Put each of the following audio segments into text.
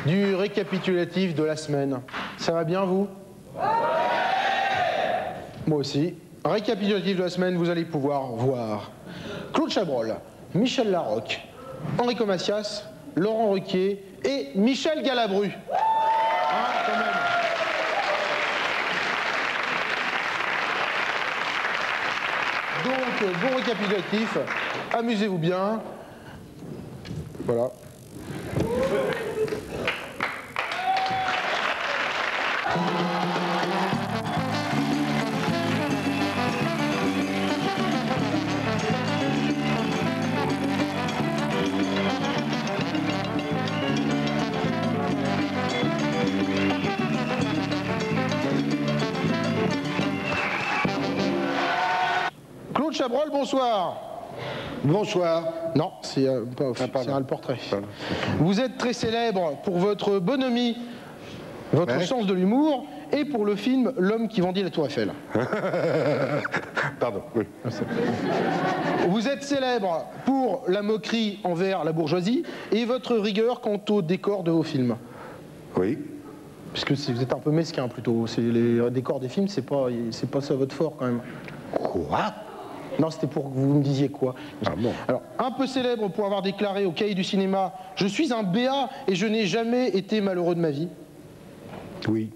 du récapitulatif de la semaine. Ça va bien, vous? Moi aussi. Récapitulatif de la semaine, vous allez pouvoir voir Claude Chabrol, Michel Larocque, Enrico Macias, Laurent Ruquier et Michel Galabru. Quand même. Donc, bon récapitulatif, amusez-vous bien. Voilà. Claude Chabrol, bonsoir. Bonsoir. Non, c'est un le portrait. Vous êtes très célèbre pour votre bonhomie, votre sens de l'humour, et pour le film L'homme qui vendit la Tour Eiffel. Pardon, oui. Vous êtes célèbre pour la moquerie envers la bourgeoisie et votre rigueur quant au décor de vos films. Oui. Parce que vous êtes un peu mesquin plutôt. Les décors des films, c'est pas ça votre fort quand même. Quoi? Non, c'était pour que vous me disiez quoi. Ah bon. Alors, un peu célèbre pour avoir déclaré au Cahier du cinéma « Je suis un BA et je n'ai jamais été malheureux de ma vie ». Oui.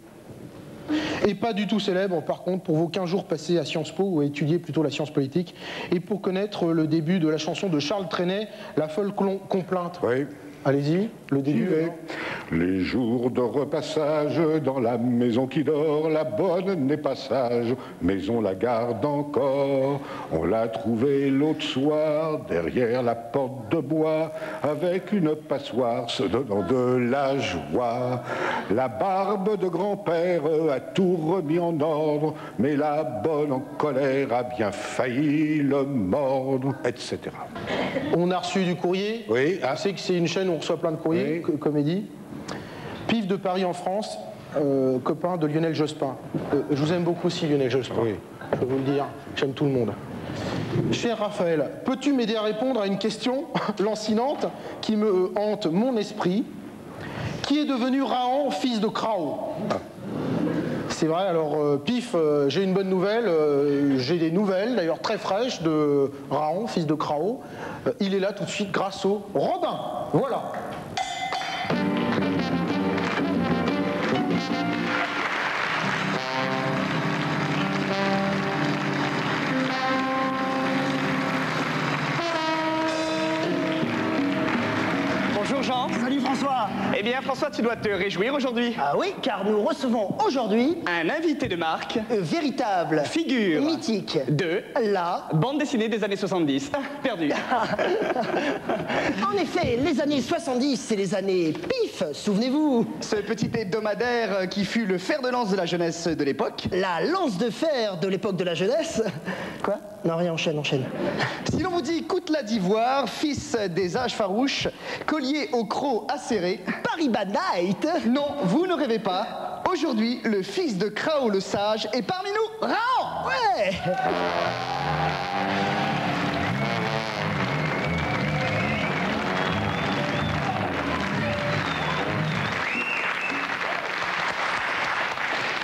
Et pas du tout célèbre, par contre, pour vos 15 jours passés à Sciences Po, ou à étudier plutôt la science politique, et pour connaître le début de la chanson de Charles Trenet, La folle complainte. Oui. Allez-y, le début. Les jours de repassage dans la maison qui dort, la bonne n'est pas sage, mais on la garde encore. On l'a trouvée l'autre soir, derrière la porte de bois, avec une passoire se donnant de la joie. La barbe de grand-père a tout remis en ordre, mais la bonne en colère a bien failli le mordre, etc. On a reçu du courrier. Oui. Je sais que c'est une chaîne où on reçoit plein de courriers, Oui. comédie. Pif de Paris en France, copain de Lionel Jospin. Je vous aime beaucoup aussi, Lionel Jospin. Oui. Je peux vous le dire, j'aime tout le monde. Cher Raphaël, peux-tu m'aider à répondre à une question lancinante qui me hante mon esprit? Qui est devenu Rahan, fils de Krao? C'est vrai, alors Pif, j'ai une bonne nouvelle, j'ai des nouvelles d'ailleurs très fraîches de Rahan, fils de Krao. Il est là tout de suite grâce au Robin. Voilà. Bonjour Jean. Salut François. Eh bien François, tu dois te réjouir aujourd'hui. Ah oui, car nous recevons aujourd'hui Un invité de marque, véritable figure mythique de la... bande dessinée des années 70. Perdu. En effet, les années 70, c'est les années pif, souvenez-vous. Ce petit hebdomadaire qui fut le fer de lance de la jeunesse de l'époque. La lance de fer de l'époque de la jeunesse. Quoi? Non, rien, enchaîne. Si l'on vous dit Coutelas d'Ivoire, fils des âges farouches, collier au croc acéré. Paris by Night. Non, vous ne rêvez pas. Aujourd'hui, le fils de Krao le sage est parmi nous. Raon. Ouais.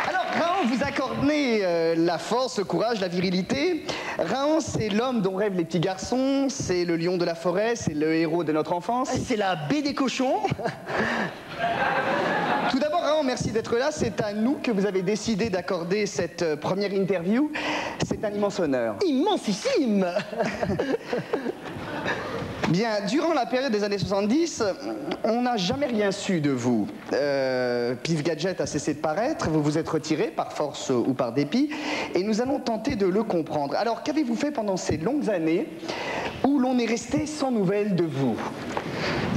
Alors, Raon vous accordez la force, le courage, la virilité. Raon, c'est l'homme dont rêvent les petits garçons, c'est le lion de la forêt, c'est le héros de notre enfance. C'est la baie des cochons. Tout d'abord, Raon, merci d'être là. C'est à nous que vous avez décidé d'accorder cette première interview. C'est un immense honneur. Immensissime. Bien, durant la période des années 70, on n'a jamais rien su de vous. Pif Gadget a cessé de paraître, vous vous êtes retiré par force ou par dépit, et nous allons tenter de le comprendre. Alors, qu'avez-vous fait pendant ces longues années où l'on est resté sans nouvelles de vous?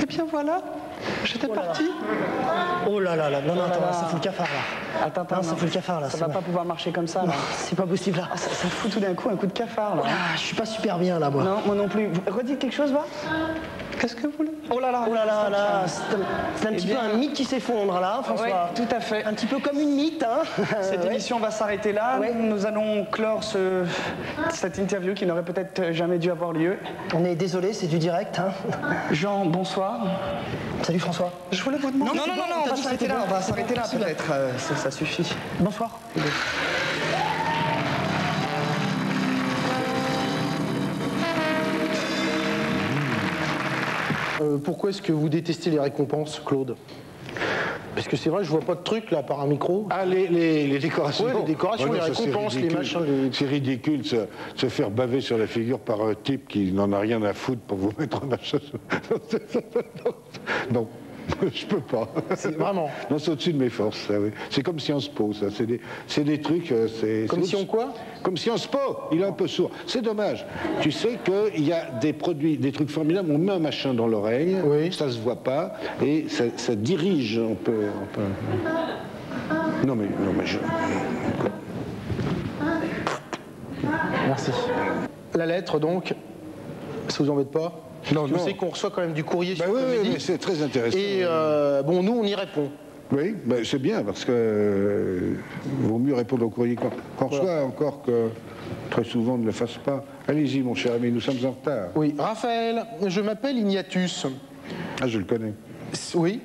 Eh bien voilà, j'étais parti. Oh là là là, non, là attends, là. ça fout le cafard là. Attends, Non, ça fout le cafard là. Ça va pas pouvoir marcher comme ça, là. C'est pas possible là. Ça fout tout d'un coup un coup de cafard, là. Ah, je suis pas super bien là, moi. Non, moi non plus. Redites quelque chose, va. Qu'est-ce que vous voulez? Oh là là, c'est un petit peu un mythe qui s'effondre là, François. Oui, tout à fait. Un petit peu comme une mythe, hein. Cette émission va s'arrêter là. Ouais. Nous allons clore cette interview qui n'aurait peut-être jamais dû avoir lieu. On est désolé, c'est du direct, hein. Jean, bonsoir. Salut François. Je voulais vous demander... Non, on va dit s'arrêter c'était là, bon, on va c'est s'arrêter bon, là c'est peut-être. Ça suffit. Bonsoir. Pourquoi est-ce que vous détestez les récompenses, Claude? Parce que c'est vrai, je vois pas de truc là par un micro. Ah, les décorations. Ouais, les décorations, les ça, récompenses, c'est les ridicule. machins. C'est ridicule, se faire baver sur la figure par un type qui n'en a rien à foutre pour vous mettre en machin. Non, je peux pas. C'est vraiment. Non, c'est au-dessus de mes forces, ça, oui. C'est comme Sciences Po, ça. C'est des trucs... Comme si on quoi? Comme Sciences Po. Il est un peu sourd. C'est dommage. Tu sais qu'il y a des produits, des trucs formidables. On met un machin dans l'oreille, oui. Ça se voit pas, et ça dirige un peu... Non, mais je... Merci. La lettre, donc, ça vous embête pas? Non, je sais qu'on reçoit quand même du courrier sur oui, Comédie. mais c'est très intéressant. Et bon, nous, on y répond. Oui, c'est bien, parce que vaut mieux répondre au courrier qu'on reçoit, encore que très souvent on ne le fasse pas. Allez-y, mon cher ami, nous sommes en retard. Oui, Raphaël, je m'appelle Ignatius. Ah, je le connais. Oui.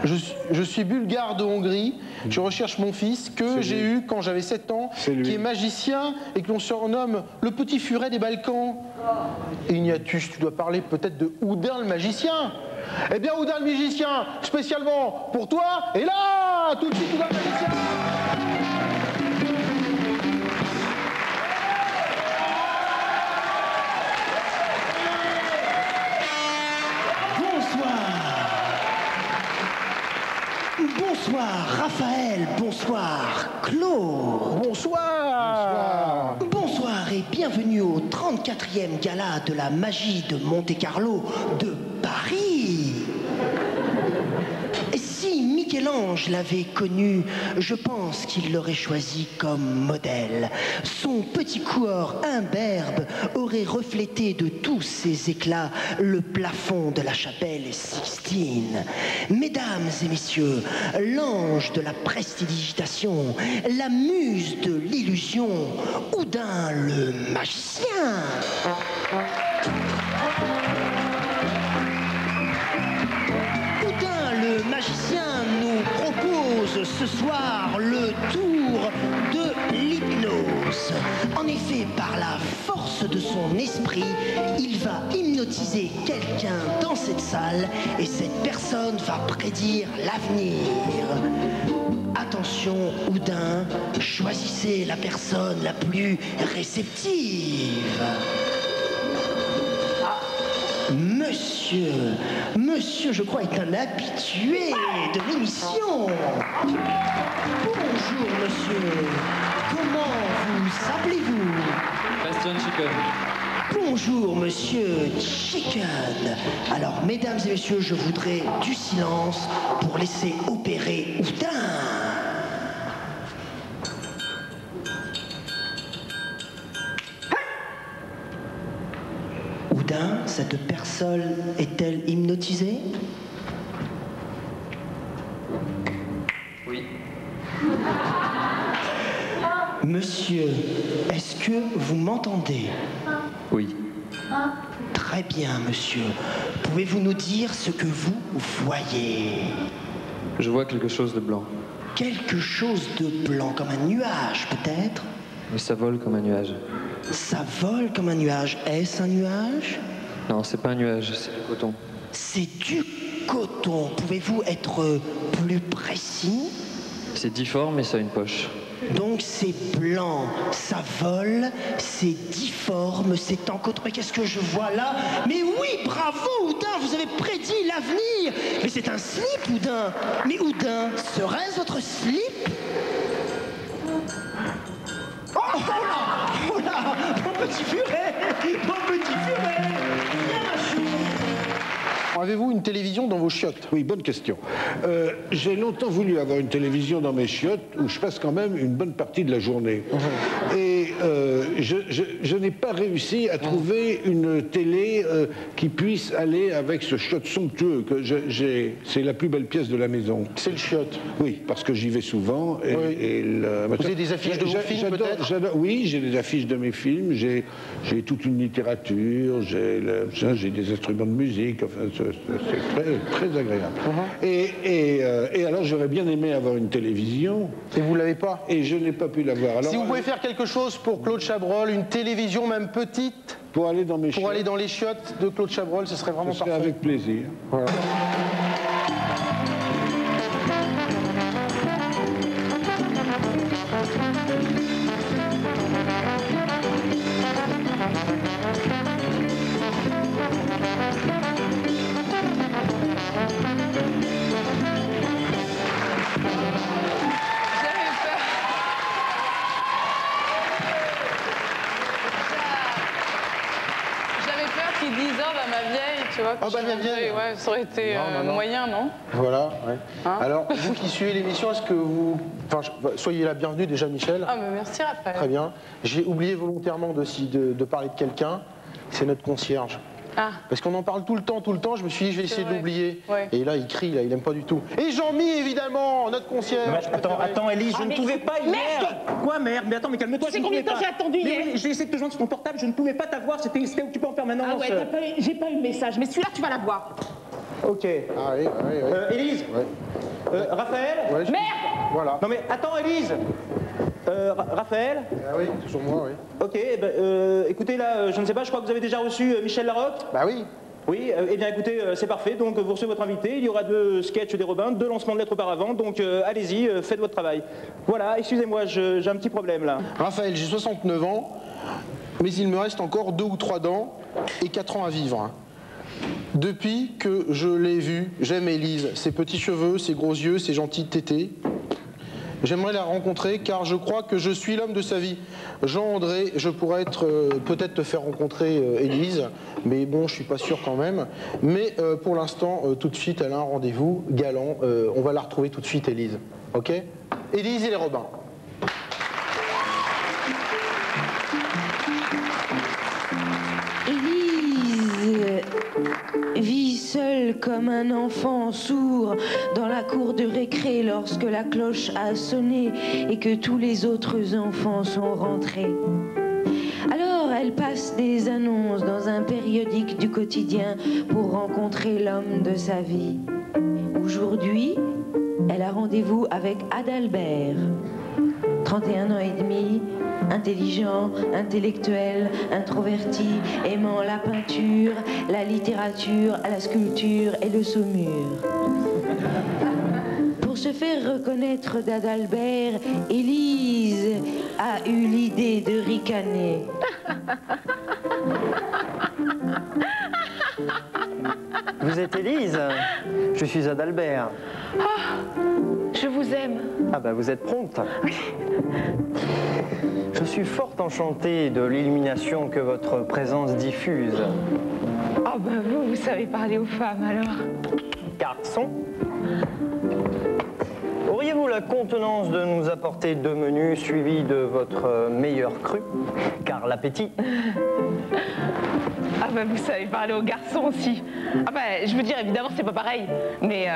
Je suis bulgare de Hongrie. Je recherche mon fils que j'ai eu quand j'avais 7 ans, qui est magicien et que l'on surnomme le petit furet des Balkans. Ignatius, tu dois parler peut-être de Houdin le magicien. Eh bien, Houdin le magicien, spécialement pour toi, et là, tout de suite, Houdin le magicien. Bonsoir Raphaël, bonsoir Claude. Bonsoir. Bonsoir et bienvenue au 34e gala de la magie de Monte-Carlo de Paris. Si Michel-Ange l'avait connu, je pense qu'il l'aurait choisi comme modèle. Son petit corps imberbe aurait reflété de tous ses éclats le plafond de la chapelle Sixtine. Mesdames et messieurs, l'ange de la prestidigitation, la muse de l'illusion, Houdin le magicien. Le magicien nous propose ce soir le tour de l'hypnose. En effet, par la force de son esprit, il va hypnotiser quelqu'un dans cette salle et cette personne va prédire l'avenir. Attention, Houdin, choisissez la personne la plus réceptive. Monsieur, je crois, est un habitué de l'émission. Bonjour, monsieur. Comment vous appelez-vous? Bastian Chicken. Bonjour, monsieur Chicken. Alors, mesdames et messieurs, je voudrais du silence pour laisser opérer Houdin. Houdin, cette personne est-elle hypnotisée? Oui. Monsieur, est-ce que vous m'entendez? Oui. Très bien, monsieur. Pouvez-vous nous dire ce que vous voyez? Je vois quelque chose de blanc. Quelque chose de blanc, comme un nuage, peut-être? Mais ça vole comme un nuage. Ça vole comme un nuage. Est-ce un nuage? Non, c'est pas un nuage, c'est du coton. C'est du coton. Pouvez-vous être plus précis? C'est difforme et ça a une poche. Donc c'est blanc, ça vole, c'est difforme, c'est en coton. Mais qu'est-ce que je vois là? Mais oui, bravo Houdin, vous avez prédit l'avenir. Mais c'est un slip, Houdin. Mais Houdin, serait-ce votre slip? Oh là, mon petit furet, mon petit furet. Viens, ma chou. avez-vous une télévision dans vos chiottes? Oui, bonne question. J'ai longtemps voulu avoir une télévision dans mes chiottes où je passe quand même une bonne partie de la journée. Et je n'ai pas réussi à trouver une télé qui puisse aller avec ce chiotte somptueux que j'ai. C'est la plus belle pièce de la maison. C'est le chiotte. Oui, parce que j'y vais souvent. Et, Oui. Vous avez des affiches de vos films, peut-être? Oui, j'ai des affiches de mes films, j'ai toute une littérature, j'ai des instruments de musique, enfin, c'est très agréable. Et alors, j'aurais bien aimé avoir une télévision. Et vous l'avez pas? Et je n'ai pas pu l'avoir. Alors, Si vous pouvez faire quelque chose pour Claude Chabrol, une télévision même petite, pour aller dans mes pour aller dans les chiottes de Claude Chabrol, ce serait vraiment ce serait parfait. avec plaisir. Voilà. Tu vois, Ah bah bien, bien. Ouais, ça aurait été non. moyen, non? Voilà, ouais. Hein? Alors, vous qui suivez l'émission, est-ce que vous... Enfin, soyez la bienvenue déjà, Michel. Ah, mais merci, Raphaël. Très bien. J'ai oublié volontairement de parler de quelqu'un. C'est notre concierge. Ah. Parce qu'on en parle tout le temps, je me suis dit, je vais essayer de vrai. l'oublier. Ouais. Et là, il crie, là, il aime pas du tout. Et Jean-Mi, évidemment, notre concierge. Attends, Élise, je ne pouvais pas hier. Quoi, merde? Mais attends, mais calme-toi. Tu sais combien de temps j'ai attendu hier? J'ai essayé de te joindre sur ton portable, je ne pouvais pas t'avoir, c'était occupé en permanence. Ah ouais, j'ai pas eu le message, mais celui-là, tu vas l'avoir. Ok. Ah oui, oui, oui. Élise, Ouais. Raphaël. Ouais, Merde! Voilà. Non mais attends, Élise. Raphaël. Ah oui, toujours moi, oui. Ok, écoutez là, je ne sais pas, je crois que vous avez déjà reçu Michel Larocque. Bah oui. Oui, eh bien écoutez, c'est parfait, donc vous recevez votre invité, il y aura 2 sketchs des Robins, 2 lancements de lettres auparavant, donc allez-y, faites votre travail. Voilà, excusez-moi, j'ai un petit problème là. Raphaël, j'ai 69 ans, mais il me reste encore 2 ou 3 dents et 4 ans à vivre. Depuis que je l'ai vue, j'aime Élise, ses petits cheveux, ses gros yeux, ses gentilles tétées. J'aimerais la rencontrer car je crois que je suis l'homme de sa vie. Jean-André, je pourrais peut-être te faire rencontrer Élise, mais bon, je suis pas sûr quand même. Mais pour l'instant, tout de suite, elle a un rendez-vous galant. On va la retrouver tout de suite, Élise. Ok? Élise et les Robins. Élise vit seule comme un enfant sourd dans la cour de récré lorsque la cloche a sonné et que tous les autres enfants sont rentrés. Alors elle passe des annonces dans un périodique du quotidien pour rencontrer l'homme de sa vie. Aujourd'hui, elle a rendez-vous avec Adalbert. 31 ans et demi, intelligent, intellectuel, introverti, aimant la peinture, la littérature, la sculpture et le saumur. Pour se faire reconnaître d'Adalbert, Élise a eu l'idée de ricaner. Vous êtes Élise? Je suis Adalbert. Je vous aime. Ah bah vous êtes prompte. Je suis fort enchanté de l'illumination que votre présence diffuse. Oh ben vous savez parler aux femmes alors. Garçon, auriez-vous la contenance de nous apporter 2 menus suivis de votre meilleur cru? Car l'appétit... Ah ben vous savez parler aux garçons aussi. Ah ben je veux dire évidemment c'est pas pareil, mais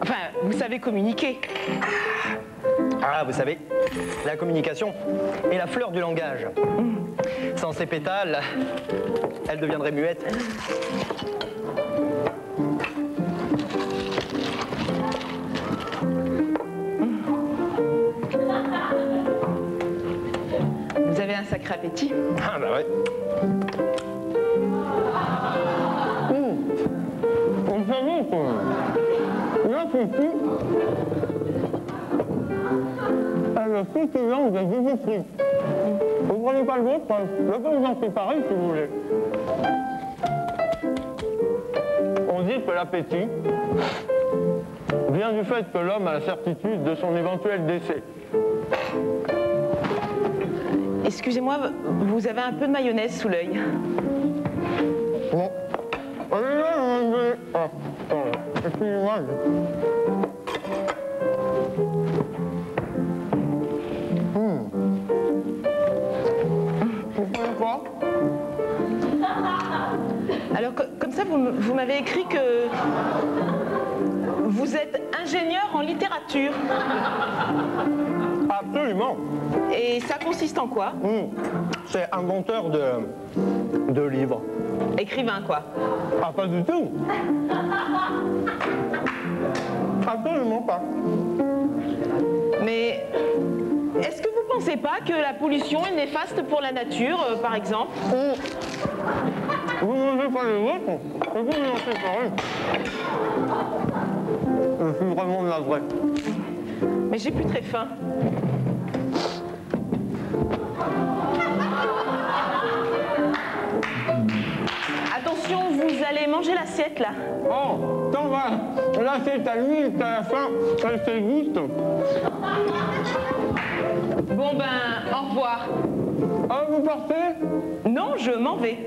enfin vous savez communiquer. Ah, vous savez, la communication est la fleur du langage. Sans ses pétales, elle deviendrait muette. Vous avez un sacré appétit. Ah bah ouais. L'appétit est le féculent de Jésus-Christ. Vous prenez pas le vôtre, je peux vous en préparer si vous voulez. On dit que l'appétit vient du fait que l'homme a la certitude de son éventuel décès. Excusez-moi, vous avez un peu de mayonnaise sous l'œil. Bon. Allez là, excusez-moi. Quoi? Alors, comme ça, vous m'avez écrit que vous êtes ingénieur en littérature. Absolument. Et ça consiste en quoi? C'est inventeur de livres. Écrivain, quoi. Ah, pas du tout. Absolument pas. Mais est-ce que vous pensez pas que la pollution est néfaste pour la nature, par exemple? Vous ne mangez pas les vôtres, et vous n'en faites pas rien. Je suis vraiment navré. Mais j'ai plus très faim. Attention, vous allez manger l'assiette, là. Oh, t'en vas. Là, c'est à lui, à la fin, elle se goûte. Bon ben, au revoir. Ah, vous partez? Non, je m'en vais.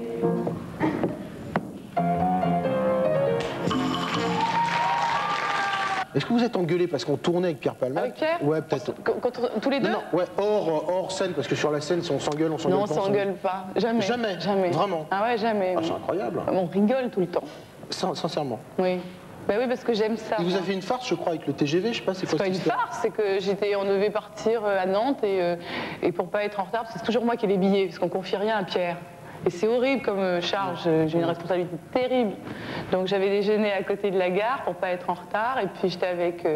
Est-ce que vous êtes engueulé parce qu'on tournait avec Pierre Palmade? Avec Pierre? Ouais, peut-être. Contre tous les deux? Non, ouais, hors scène, parce que sur la scène, si on s'engueule, on s'engueule Non, on pas. s'engueule pas. Jamais. Jamais? Jamais. Vraiment? Ah ouais, jamais. Ah, c'est incroyable. On rigole tout le temps. Sincèrement. Oui. Ben oui, parce que j'aime ça. Il vous a fait une farce, je crois, avec le TGV, je sais pas, c'est quoi pas cette une histoire? farce, c'est que on devait partir à Nantes et pour pas être en retard, parce que c'est toujours moi qui ai les billets, parce qu'on confie rien à Pierre. Et c'est horrible comme charge, j'ai une responsabilité terrible. Donc j'avais déjeuné à côté de la gare pour pas être en retard, et puis j'étais avec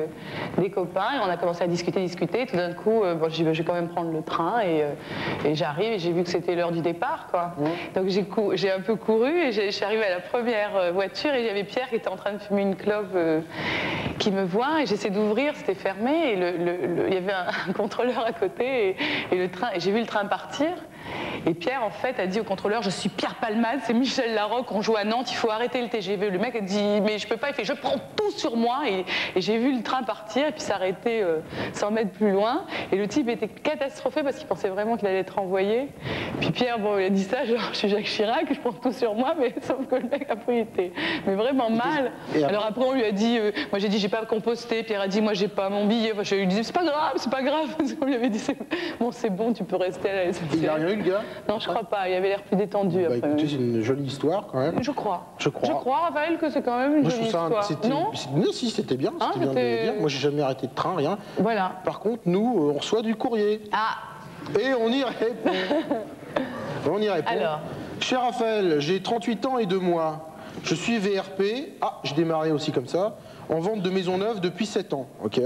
des copains, et on a commencé à discuter, tout d'un coup, bon, je vais quand même prendre le train, et j'arrive, et j'ai vu que c'était l'heure du départ, quoi. Donc j'ai un peu couru, et je suis arrivée à la première voiture, et il y avait Pierre qui était en train de fumer une clope, qui me voit, et j'essaie d'ouvrir, c'était fermé, et il y avait un contrôleur à côté, et le train, et j'ai vu le train partir. Et Pierre, en fait, a dit au contrôleur, je suis Pierre Palmade, c'est Michel Larocque, on joue à Nantes, il faut arrêter le TGV. Le mec a dit, mais je peux pas, il fait, je prends tout sur moi. Et j'ai vu le train partir et puis s'arrêter 100 mètres plus loin. Et le type était catastrophé parce qu'il pensait vraiment qu'il allait être renvoyé. Puis Pierre, bon, il a dit ça, genre, je suis Jacques Chirac, je prends tout sur moi, mais sauf que le mec après, il était mais vraiment mal. Alors après, on lui a dit, moi j'ai dit, j'ai pas composté. Pierre a dit, moi j'ai pas mon billet. Enfin, je lui ai dit, c'est pas grave, c'est pas grave. On lui avait dit, bon, c'est bon, tu peux rester à la SNCF. Il a rien eu, le gars? Non, je crois pas. Il avait l'air plus détendu. Bah, après. écoutez, c'est une jolie histoire quand même. Je crois. Je crois, Raphaël, que c'est quand même une moi, jolie je trouve ça, histoire. Non, non, si, c'était bien. Hein, c'était bien de le dire. Moi, j'ai jamais arrêté de train, rien. Voilà. Par contre, nous, on reçoit du courrier. Ah. Et on y répond. On y répond. Alors. Cher Raphaël, j'ai 38 ans et 2 mois. Je suis VRP. Ah, j'ai démarré aussi comme ça. En vente de maisons neuves depuis 7 ans. Ok.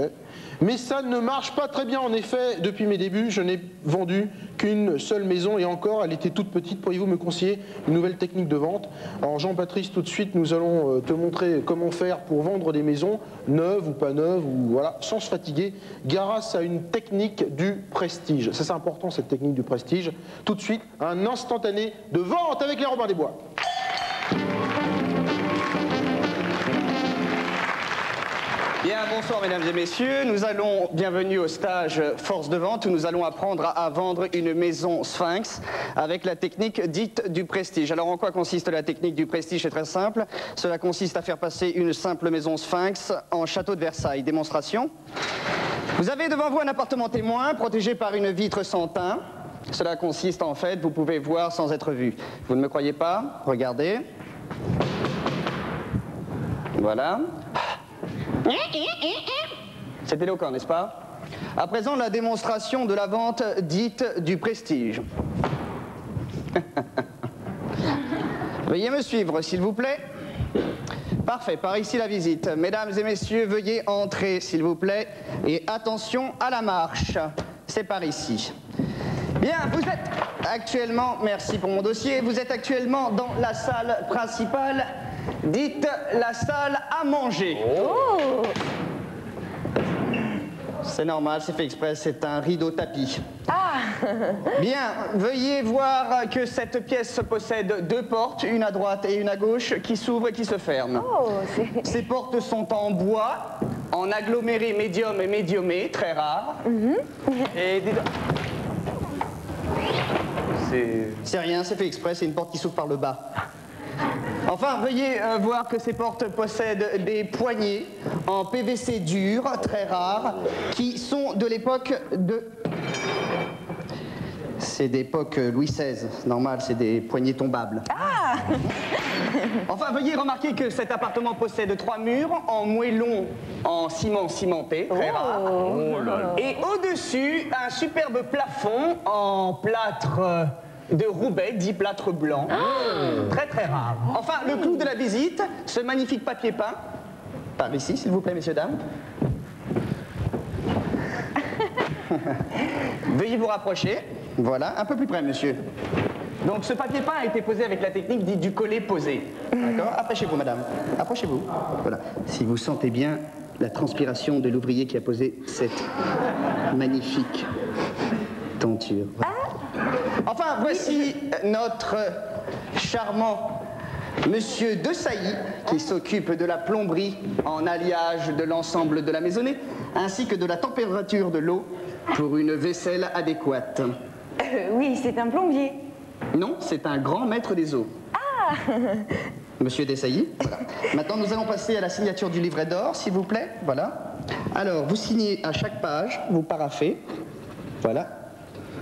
Mais ça ne marche pas très bien. En effet, depuis mes débuts, je n'ai vendu qu'une seule maison et encore, elle était toute petite. Pourriez-vous me conseiller une nouvelle technique de vente? Alors Jean-Patrice, tout de suite, nous allons te montrer comment faire pour vendre des maisons neuves ou pas neuves, ou voilà, sans se fatiguer, grâce à une technique du prestige. Ça, c'est important, cette technique du prestige. Tout de suite, un instantané de vente avec les Robins des Bois. Bien, bonsoir mesdames et messieurs, bienvenue au stage Force de Vente où nous allons apprendre à vendre une maison Sphinx avec la technique dite du prestige. Alors en quoi consiste la technique du prestige? C'est très simple, cela consiste à faire passer une simple maison Sphinx en château de Versailles. Démonstration. Vous avez devant vous un appartement témoin protégé par une vitre sans teint. Cela consiste en fait, vous pouvez voir sans être vu. Vous ne me croyez pas? Regardez. Voilà. C'est éloquent, n'est-ce pas? À présent, la démonstration de la vente dite du prestige. Veuillez me suivre, s'il vous plaît. Parfait, par ici la visite. Mesdames et messieurs, veuillez entrer, s'il vous plaît. Et attention à la marche. C'est par ici. Bien, vous êtes actuellement, merci pour mon dossier, vous êtes actuellement dans la salle principale, dite la salle à manger. Oh. C'est normal, c'est fait exprès, c'est un rideau tapis. Ah. Bien, veuillez voir que cette pièce possède 2 portes, une à droite et une à gauche, qui s'ouvrent et qui se ferment. Oh, ces portes sont en bois, en aggloméré médium et médiumé, très rare. Et c'est rien, c'est fait exprès, c'est une porte qui s'ouvre par le bas. Enfin, veuillez voir que ces portes possèdent des poignées en PVC dur, très rares, qui sont de l'époque de... C'est d'époque Louis XVI, normal, c'est des poignées tombables. Ah! Enfin, veuillez remarquer que cet appartement possède 3 murs en moellon en ciment cimenté, très rare. Et au-dessus, un superbe plafond en plâtre de Roubaix, dit plâtre blanc. Très très rare. Enfin, le clou de la visite, ce magnifique papier peint. Par ici, s'il vous plaît, messieurs, dames. Veuillez vous rapprocher. Voilà, un peu plus près, monsieur. Donc ce papier peint a été posé avec la technique dite du collé-posé. D'accord? Approchez-vous, madame. Approchez-vous. Voilà. Si vous sentez bien la transpiration de l'ouvrier qui a posé cette magnifique tenture. Voilà. Enfin, voici notre charmant monsieur De Sailly, qui s'occupe de la plomberie en alliage de l'ensemble de la maisonnée, ainsi que de la température de l'eau pour une vaisselle adéquate. Oui, c'est un plombier. Non, c'est un grand maître des eaux. Ah! Monsieur Desailly, voilà. Maintenant, nous allons passer à la signature du livret d'or, s'il vous plaît. Voilà. Alors, vous signez à chaque page, vous paraphez. Voilà.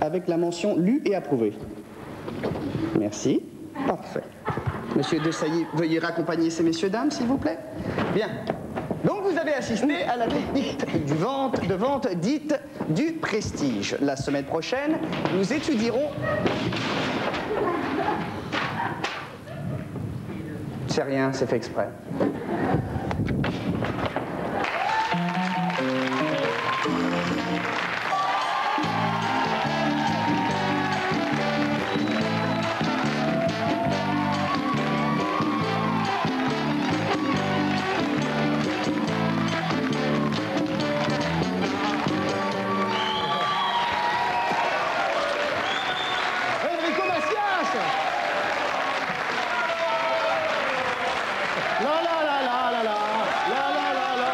Avec la mention lu et approuvé. Merci. Parfait. Monsieur Desailly, veuillez raccompagner ces messieurs, dames, s'il vous plaît. Bien. Donc, vous avez assisté à la technique de vente dite du prestige. La semaine prochaine, nous étudierons... C'est rien, c'est fait exprès. Enrico Macias! La la la la la la la la la la.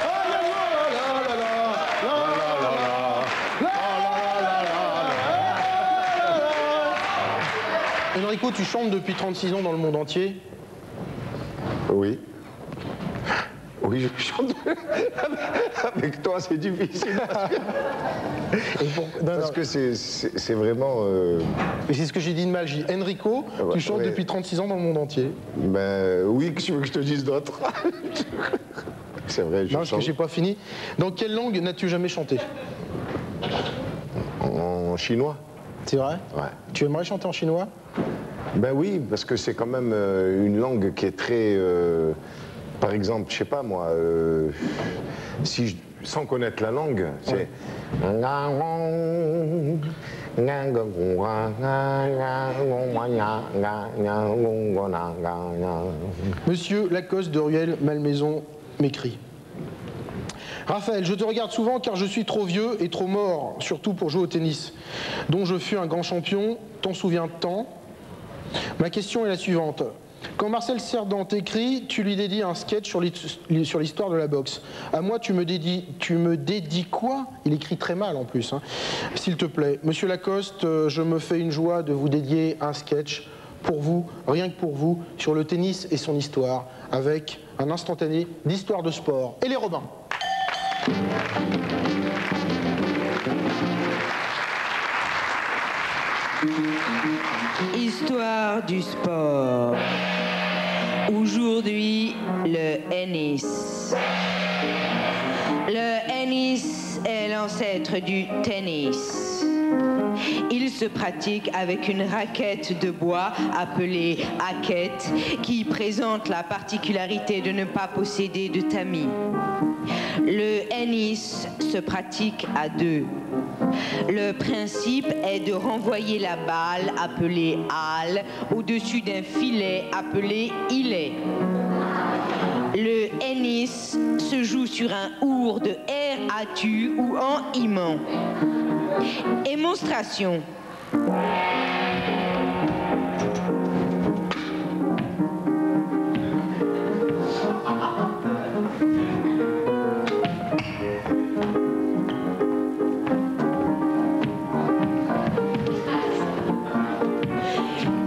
Oh la la la la la la la la. Enrico, tu chantes depuis 36 ans dans le monde entier? Oui. Oui, je chante. Avec toi, c'est difficile. Parce que c'est vraiment... Mais c'est ce que j'ai dit de mal. J'ai dit Enrico, tu chantes ouais. depuis 36 ans dans le monde entier. Ben oui, que tu veux que je te dise d'autres. C'est vrai, je Non, parce que chante j'ai pas fini. Dans quelle langue n'as-tu jamais chanté? en chinois. C'est vrai? Ouais. Tu aimerais chanter en chinois? Ben oui, parce que c'est quand même une langue qui est très... par exemple, je sais pas moi, sans connaître la langue, c'est... Monsieur Lacoste de Ruelle Malmaison m'écrit. Raphaël, je te regarde souvent car je suis trop vieux et trop mort, surtout pour jouer au tennis, dont je fus un grand champion. T'en souviens-tu? Ma question est la suivante. Quand Marcel Cerdan t'écrit, tu lui dédies un sketch sur l'histoire de la boxe. À moi, tu me dédies quoi? Il écrit très mal en plus. Hein. S'il te plaît. Monsieur Lacoste, je me fais une joie de vous dédier un sketch pour vous, rien que pour vous, sur le tennis et son histoire, avec un instantané d'histoire de sport. Et les Robins. Histoire du sport. Aujourd'hui, le hennis. Le hennis est l'ancêtre du tennis. Il se pratique avec une raquette de bois appelée haquette qui présente la particularité de ne pas posséder de tamis. Le hennis se pratique à deux. Le principe est de renvoyer la balle appelée halle au-dessus d'un filet appelé hilet. Le hennis se joue sur un ourde air atu ou en imant. Démonstration.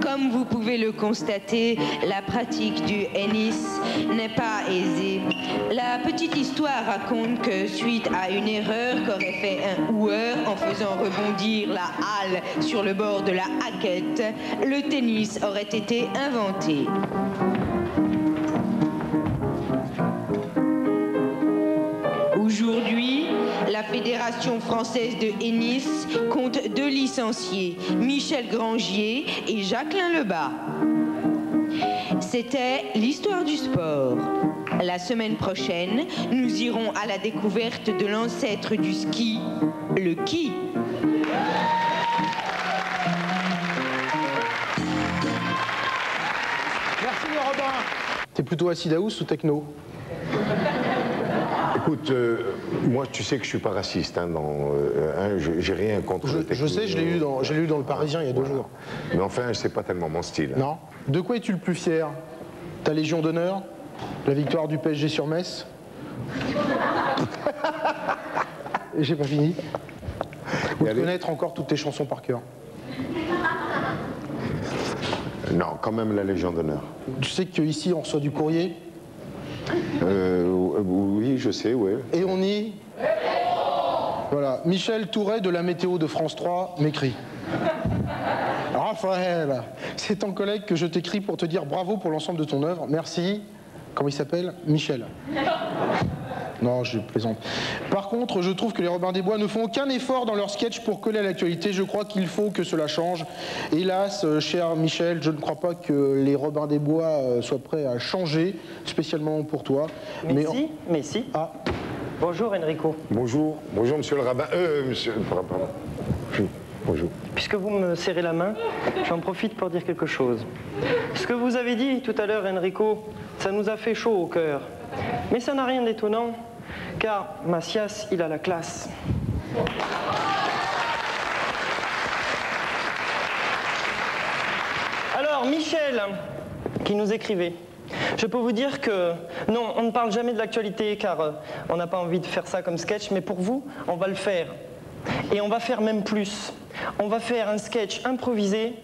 Comme vous pouvez le constater, la pratique du hennis n'est pas aisée. La petite histoire raconte que suite à une erreur qu'aurait fait un houeur en faisant rebondir la halle sur le bord de la haquette, le tennis aurait été inventé. Aujourd'hui, la Fédération française de hennis compte 2 licenciés, Michel Grangier et Jacqueline Lebas. C'était l'histoire du sport. La semaine prochaine, nous irons à la découverte de l'ancêtre du ski, le qui. Merci les Robin. T'es plutôt acid house ou techno? Écoute, moi, tu sais que je suis pas raciste, hein, j'ai rien contre le techno. Je sais, je l'ai lu dans Le Parisien il y a 2 jours. Mais enfin, c'est pas tellement mon style. Non. De quoi es-tu le plus fier? Ta Légion d'honneur? La victoire du PSG sur Metz? J'ai pas fini. Ou de connaître encore toutes tes chansons par cœur? Non, quand même la Légion d'honneur. Tu sais qu'ici, on reçoit du courrier? Oui, je sais, oui. Et on y... Voilà. Michel Touret de la météo de France 3 m'écrit. Raphaël, c'est ton collègue que je t'écris pour te dire bravo pour l'ensemble de ton œuvre. Merci. Comment il s'appelle? Michel. Non, je plaisante. Par contre, je trouve que les Robins des Bois ne font aucun effort dans leur sketch pour coller à l'actualité. Je crois qu'il faut que cela change. Hélas, cher Michel, je ne crois pas que les Robins des Bois soient prêts à changer, spécialement pour toi. Mais si. Ah. Bonjour Enrico. Bonjour, monsieur le rabbin. Monsieur... Pardon. Bonjour. Puisque vous me serrez la main, j'en profite pour dire quelque chose. Ce que vous avez dit tout à l'heure, Enrico, ça nous a fait chaud au cœur. Mais ça n'a rien d'étonnant, car Macias, il a la classe. Alors, Michel, qui nous écrivait, je peux vous dire que, non, on ne parle jamais de l'actualité, car on n'a pas envie de faire ça comme sketch, mais pour vous, on va le faire. Et on va faire même plus. On va faire un sketch improvisé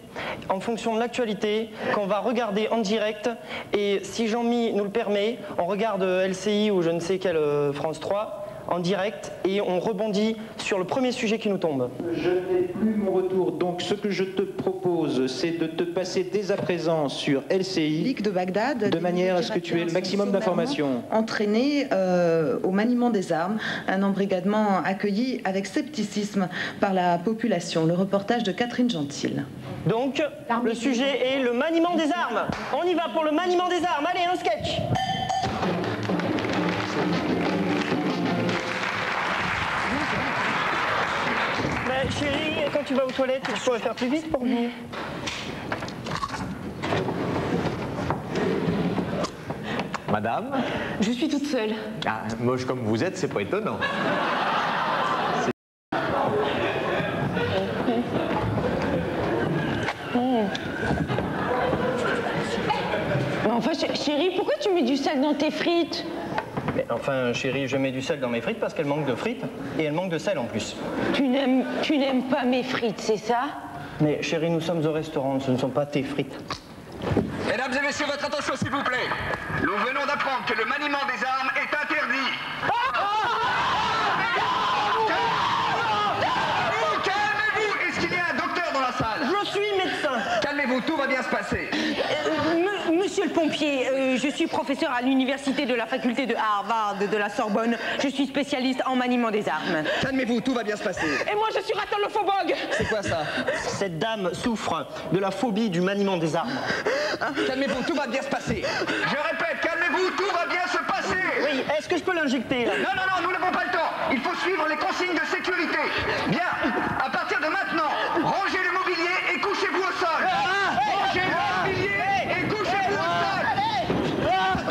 en fonction de l'actualité qu'on va regarder en direct. Et si Jean-Mi nous le permet, on regarde LCI ou je ne sais quelle France 3 en direct et on rebondit sur le premier sujet qui nous tombe. Je n'ai plus mon retour, donc ce que je te propose, c'est de te passer dès à présent sur LCI, Ligue de Bagdad, de manière à ce que tu aies le maximum d'informations. Entraîné au maniement des armes, un embrigadement accueilli avec scepticisme par la population. Le reportage de Catherine Gentil. Donc, le sujet est le maniement des armes. On y va pour le maniement des armes. Allez, un sketch. Chérie, quand tu vas aux toilettes, tu pourrais faire plus vite pour venir. Madame? Je suis toute seule. Ah, moche comme vous êtes, c'est pas étonnant. Enfin, chérie, pourquoi tu mets du sel dans tes frites? Mais enfin, chérie, je mets du sel dans mes frites parce qu'elles manquent de frites et elles manquent de sel en plus. Tu n'aimes pas mes frites, c'est ça? Mais chérie, nous sommes au restaurant, ce ne sont pas tes frites. Mesdames et messieurs, votre attention s'il vous plaît. Nous venons d'apprendre que le maniement des armes est interdit. Calmez-vous. Est-ce qu'il y a un docteur dans la salle? Je suis médecin. Calmez-vous, tout va bien se passer. Monsieur le pompier, je suis professeur à l'université de la faculté de Harvard de la Sorbonne. Je suis spécialiste en maniement des armes. Calmez-vous, tout va bien se passer. Et moi, je suis ratolophobogue. C'est quoi ça? Cette dame souffre de la phobie du maniement des armes. Calmez-vous, tout va bien se passer. Je répète, calmez-vous, tout va bien se passer. Oui, est-ce que je peux l'injecter là? Non, nous n'avons pas le temps. Il faut suivre les consignes de sécurité. Bien, à partir de maintenant, rangez le mobilier et couchez-vous au sol. Rangez le mobilier et couchez-vous au sol.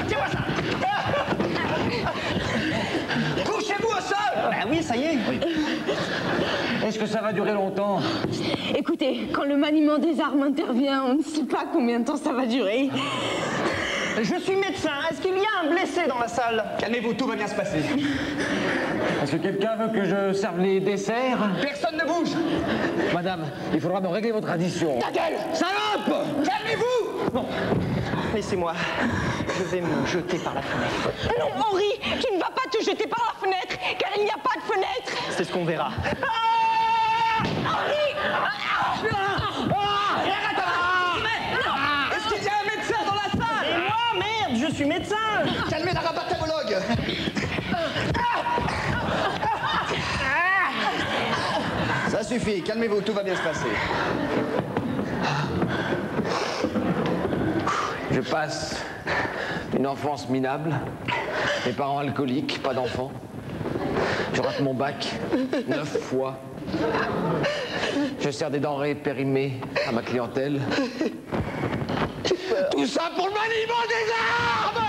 Tiens-moi ça. Couchez-vous au sol. Ben oui, ça y est. Oui. Est-ce que ça va durer longtemps? Écoutez, quand le maniement des armes intervient, on ne sait pas combien de temps ça va durer. Je suis médecin. Est-ce qu'il y a un blessé dans la salle? Calmez-vous, tout va bien se passer. Est-ce que quelqu'un veut que je serve les desserts? Personne ne bouge. Madame, il faudra me régler votre addition. Ta gueule, salope. Calmez-vous. Bon, laissez-moi. Je vais me jeter par la fenêtre. Non, Henri, tu ne vas pas te jeter par la fenêtre, car il n'y a pas de fenêtre. C'est ce qu'on verra. Henri! Est-ce qu'il y a un médecin dans la salle? Et moi, merde, je suis médecin. Calmez la rabattamologue. Ça suffit, calmez-vous, tout va bien se passer. Je passe une enfance minable, mes parents alcooliques, pas d'enfants. Je rate mon bac 9 fois. Je sers des denrées périmées à ma clientèle. Tout ça pour le maniement des armes!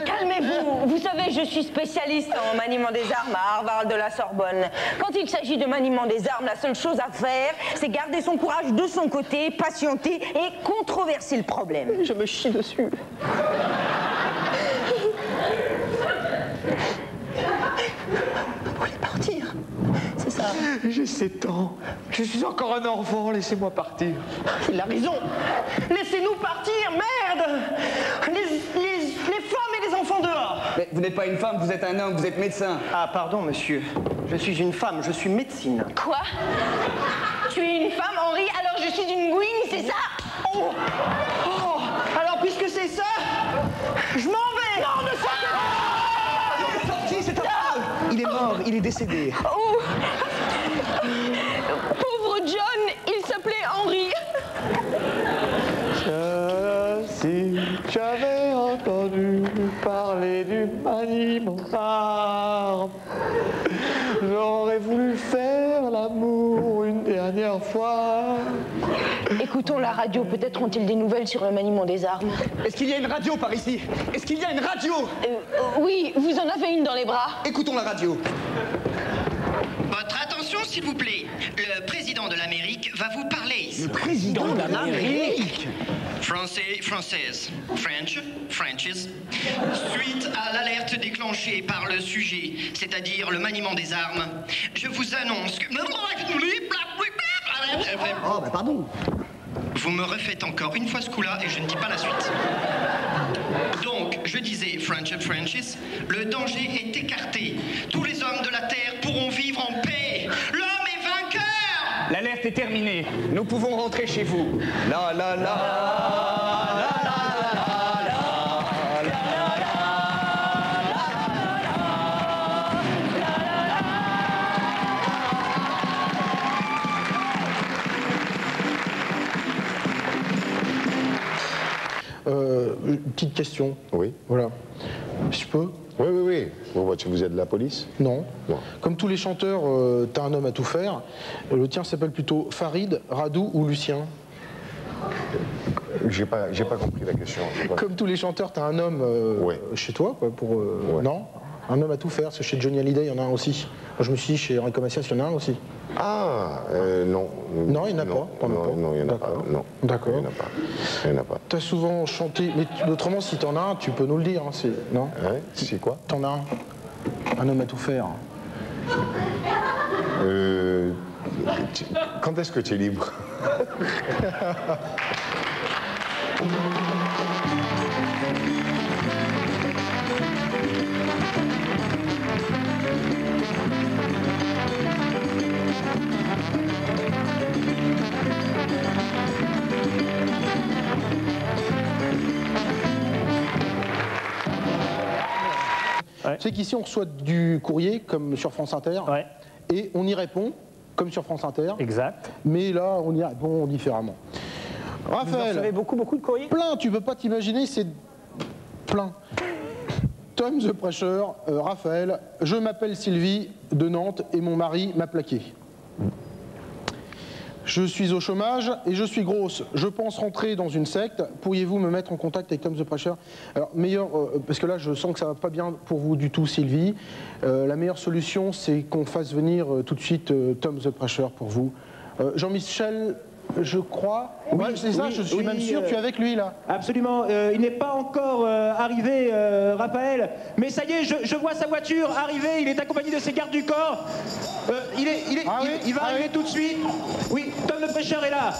Calmez-vous. Vous savez, je suis spécialiste en maniement des armes à Harvard de la Sorbonne. Quand il s'agit de maniement des armes, la seule chose à faire, c'est garder son courage de son côté, patienter et controverser le problème. Je me chie dessus. Vous voulez partir? C'est ça? J'ai 7 ans. Je suis encore un enfant, laissez-moi partir. Il a raison. Laissez-nous partir, merde. Les femmes et les enfants dehors. Mais vous n'êtes pas une femme, vous êtes un homme, vous êtes médecin. Ah, pardon, monsieur. Je suis une femme, je suis médecine. Quoi? Tu es une femme, Henri, alors je suis une gouine, c'est ça? Oh. Oh. Alors, puisque c'est ça, je m'en vais. Non, ne sortez pas. Il est sorti, c'est affreux. Il est mort, il est décédé. Oh. Pauvre John, il s'appelait Henri. Si j'avais entendu parler du maniement d'armes, j'aurais voulu faire l'amour une dernière fois. Écoutons la radio, peut-être ont-ils des nouvelles sur le maniement des armes. Est-ce qu'il y a une radio par ici? Est-ce qu'il y a une radio? Oui, vous en avez une dans les bras. Écoutons la radio. Votre attention, s'il vous plaît. Le président de l'Amérique va vous parler. Le président de l'Amérique? Français, française. French, Frenches. Suite à l'alerte déclenchée par le sujet, c'est-à-dire le maniement des armes, je vous annonce que... Oh, bah pardon. Vous me refaites encore une fois ce coup-là et je ne dis pas la suite. Donc, je disais, French and Frenches, le danger est écarté. Tous les hommes de la Terre pourront vivre en paix. L'homme est vainqueur! L'alerte est terminée. Nous pouvons rentrer chez vous. La la la. Une petite question. Oui. Voilà. Si je peux? Oui, oui, oui. Bon, vous êtes de la police? Non. Non. Comme tous les chanteurs, t'as un homme à tout faire. Le tien s'appelle plutôt Farid, Radou ou Lucien? J'ai pas compris la question. Comme tous les chanteurs, t'as un homme chez toi, quoi, pour... Ouais. Non? Un homme à tout faire, parce que chez Johnny Hallyday, il y en a un aussi. Moi, je me suis dit, chez Enrico Macias, il y en a un aussi. Ah, non. Non, il n'y en a pas. Non, il n'y en a pas. Non. D'accord. Il n'y en a pas. Il n'y en a pas. T'as souvent chanté, mais autrement, si t'en as un, tu peux nous le dire. Hein, non? Ouais, c'est quoi? T'en as un. Un homme à tout faire. Quand est-ce que tu es libre? Tu sais qu'ici, on reçoit du courrier, comme sur France Inter, et on y répond, comme sur France Inter. Exact. Mais là, on y répond différemment. Raphaël. Vous recevez beaucoup de courriers? Plein, tu peux pas t'imaginer, c'est plein. Tom the Pressure, Raphaël, je m'appelle Sylvie de Nantes et mon mari m'a plaqué. Je suis au chômage et je suis grosse. Je pense rentrer dans une secte. Pourriez-vous me mettre en contact avec Tom the Pressure? Alors, parce que là, je sens que ça va pas bien pour vous du tout, Sylvie. La meilleure solution, c'est qu'on fasse venir tout de suite Tom the Pressure pour vous. Jean-Michel, je crois. Oui, c'est ça, je suis même sûr, tu es avec lui là. Absolument, il n'est pas encore arrivé, Raphaël, mais ça y est, je vois sa voiture arriver, il est accompagné de ses gardes du corps. Il va arriver tout de suite. Oui, Tom le prêcheur est là.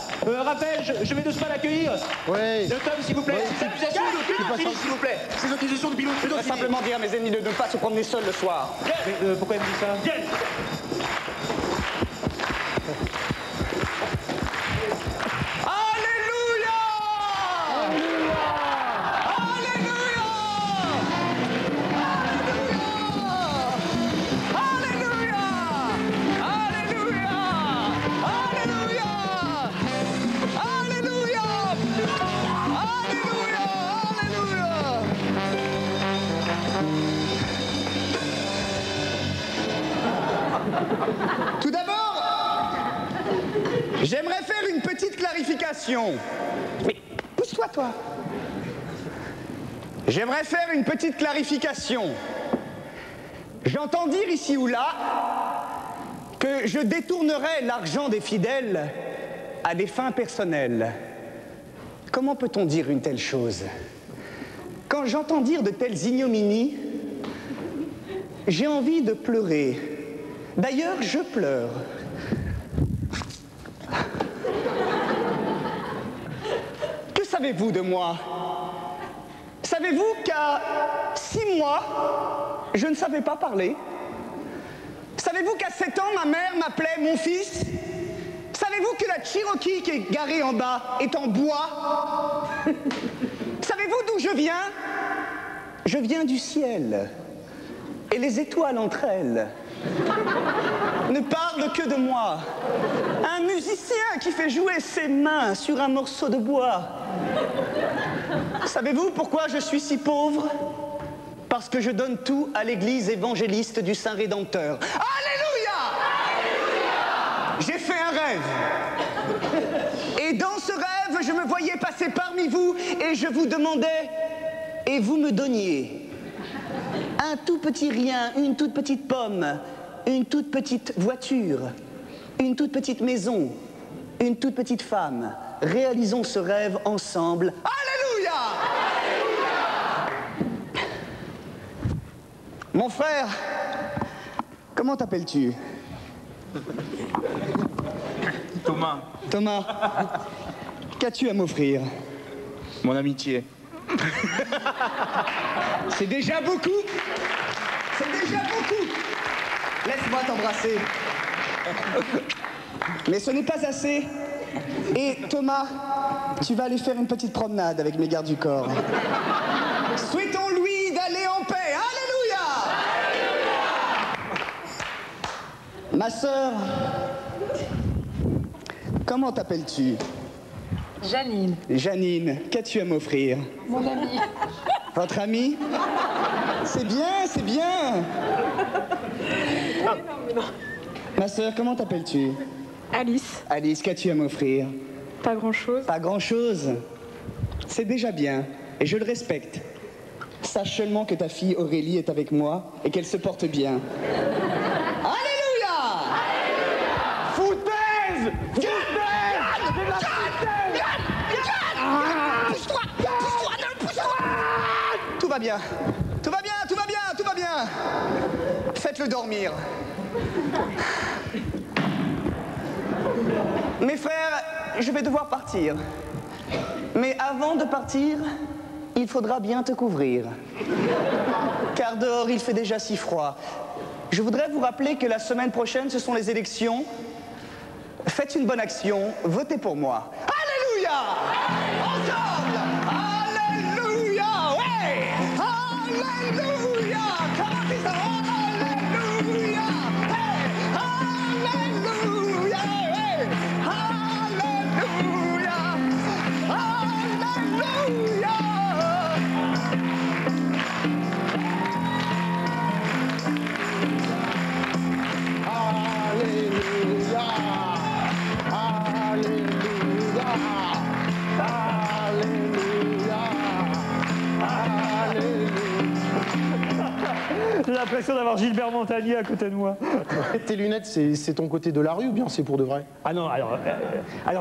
Raphaël, je vais de ce pas l'accueillir. Oui. Tom, s'il vous plaît. S'il vous plaît. Ces accusations de pilote. Je voudrais simplement dire à mes ennemis de ne pas se promener seuls le soir. Mais, pourquoi il me dit ça? Tout d'abord, j'aimerais faire une petite clarification. Mais pousse-toi, toi. J'aimerais faire une petite clarification. J'entends dire ici ou là que je détournerais l'argent des fidèles à des fins personnelles. Comment peut-on dire une telle chose? Quand j'entends dire de telles ignominies, j'ai envie de pleurer. D'ailleurs, je pleure. Que savez-vous de moi? Savez-vous qu'à 6 mois, je ne savais pas parler? Savez-vous qu'à 7 ans, ma mère m'appelait mon fils? Savez-vous que la Cherokee qui est garée en bas est en bois? Savez-vous d'où je viens? Je viens du ciel. Et les étoiles entre elles ne parlent que de moi. Un musicien qui fait jouer ses mains sur un morceau de bois. Savez-vous pourquoi je suis si pauvre? Parce que je donne tout à l'église évangéliste du Saint-Rédempteur. Alléluia! J'ai fait un rêve. Et dans ce rêve, je me voyais passer parmi vous et je vous demandais, et vous me donniez un tout petit rien, une toute petite pomme, une toute petite voiture, une toute petite maison, une toute petite femme. Réalisons ce rêve ensemble. Alléluia! Mon frère, comment t'appelles-tu? Thomas. Thomas, qu'as-tu à m'offrir? Mon amitié. C'est déjà beaucoup. C'est déjà beaucoup. Laisse-moi t'embrasser. Mais ce n'est pas assez. Et Thomas, tu vas aller faire une petite promenade avec mes gardes du corps. Souhaitons-lui d'aller en paix. Alléluia! Ma sœur, comment t'appelles-tu? Janine. Janine, qu'as-tu à m'offrir? Mon ami. Votre ami? C'est bien, c'est bien. Ma sœur, comment t'appelles-tu? Alice. Alice, qu'as-tu à m'offrir? Pas grand-chose. Pas grand-chose. C'est déjà bien, et je le respecte. Sache seulement que ta fille Aurélie est avec moi et qu'elle se porte bien. Alléluia! Foutaise! Tout va bien. Tout va bien, tout va bien, tout va bien. Faites-le dormir. Mes frères, je vais devoir partir. Mais avant de partir, il faudra bien te couvrir. Car dehors, il fait déjà si froid. Je voudrais vous rappeler que la semaine prochaine, ce sont les élections. Faites une bonne action, votez pour moi. Alléluia! Ensemble! Alléluia! Ouais! Alléluia! Comment c'est ça? Alléluia! Hey! Alléluia! Ouais! Alléluia! Alléluia! Alléluia! Alléluia! l'impression d'avoir Gilbert Montagnier à côté de moi. Tes lunettes, c'est ton côté de la rue ou bien c'est pour de vrai? Ah non, alors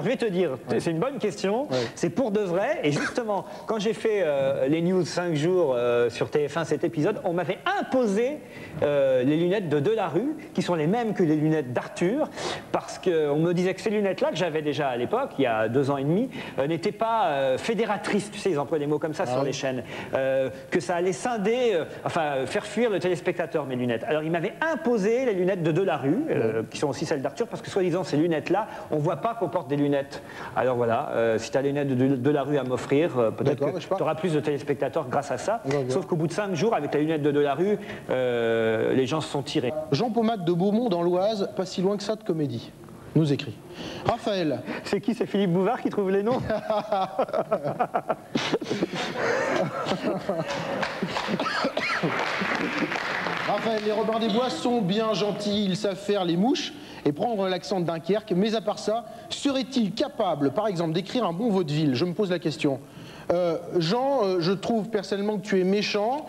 je vais te dire, c'est une bonne question, c'est pour de vrai, et justement, quand j'ai fait les news 5 jours sur TF1 cet épisode, on m'avait imposé les lunettes de Delarue, qui sont les mêmes que les lunettes d'Arthur, parce qu'on me disait que ces lunettes-là, que j'avais déjà à l'époque, il y a 2 ans et demi, n'étaient pas fédératrices, tu sais, ils emploient des mots comme ça sur les chaînes, que ça allait scinder, enfin faire fuir le téléspectateur, mes lunettes. Alors il m'avait imposé les lunettes de Delarue, qui sont aussi celles d'Arthur, parce que soi-disant ces lunettes-là, on ne voit pas qu'on porte des lunettes. Alors voilà, si tu as les lunettes de Delarue à m'offrir, peut-être que tu auras plus de téléspectateurs grâce à ça, sauf qu'au bout de 5 jours, avec la lunette de Delarue, les gens se sont tirés. Jean Pommade de Beaumont dans l'Oise, pas si loin que ça de comédie, nous écrit. Raphaël. C'est qui? C'est Philippe Bouvard qui trouve les noms? Raphaël, les Robins des Bois sont bien gentils, ils savent faire les mouches et prendre l'accent de Dunkerque, mais à part ça, seraient-ils capables, par exemple, d'écrire un bon vaudeville? Je me pose la question. Jean, je trouve personnellement que tu es méchant.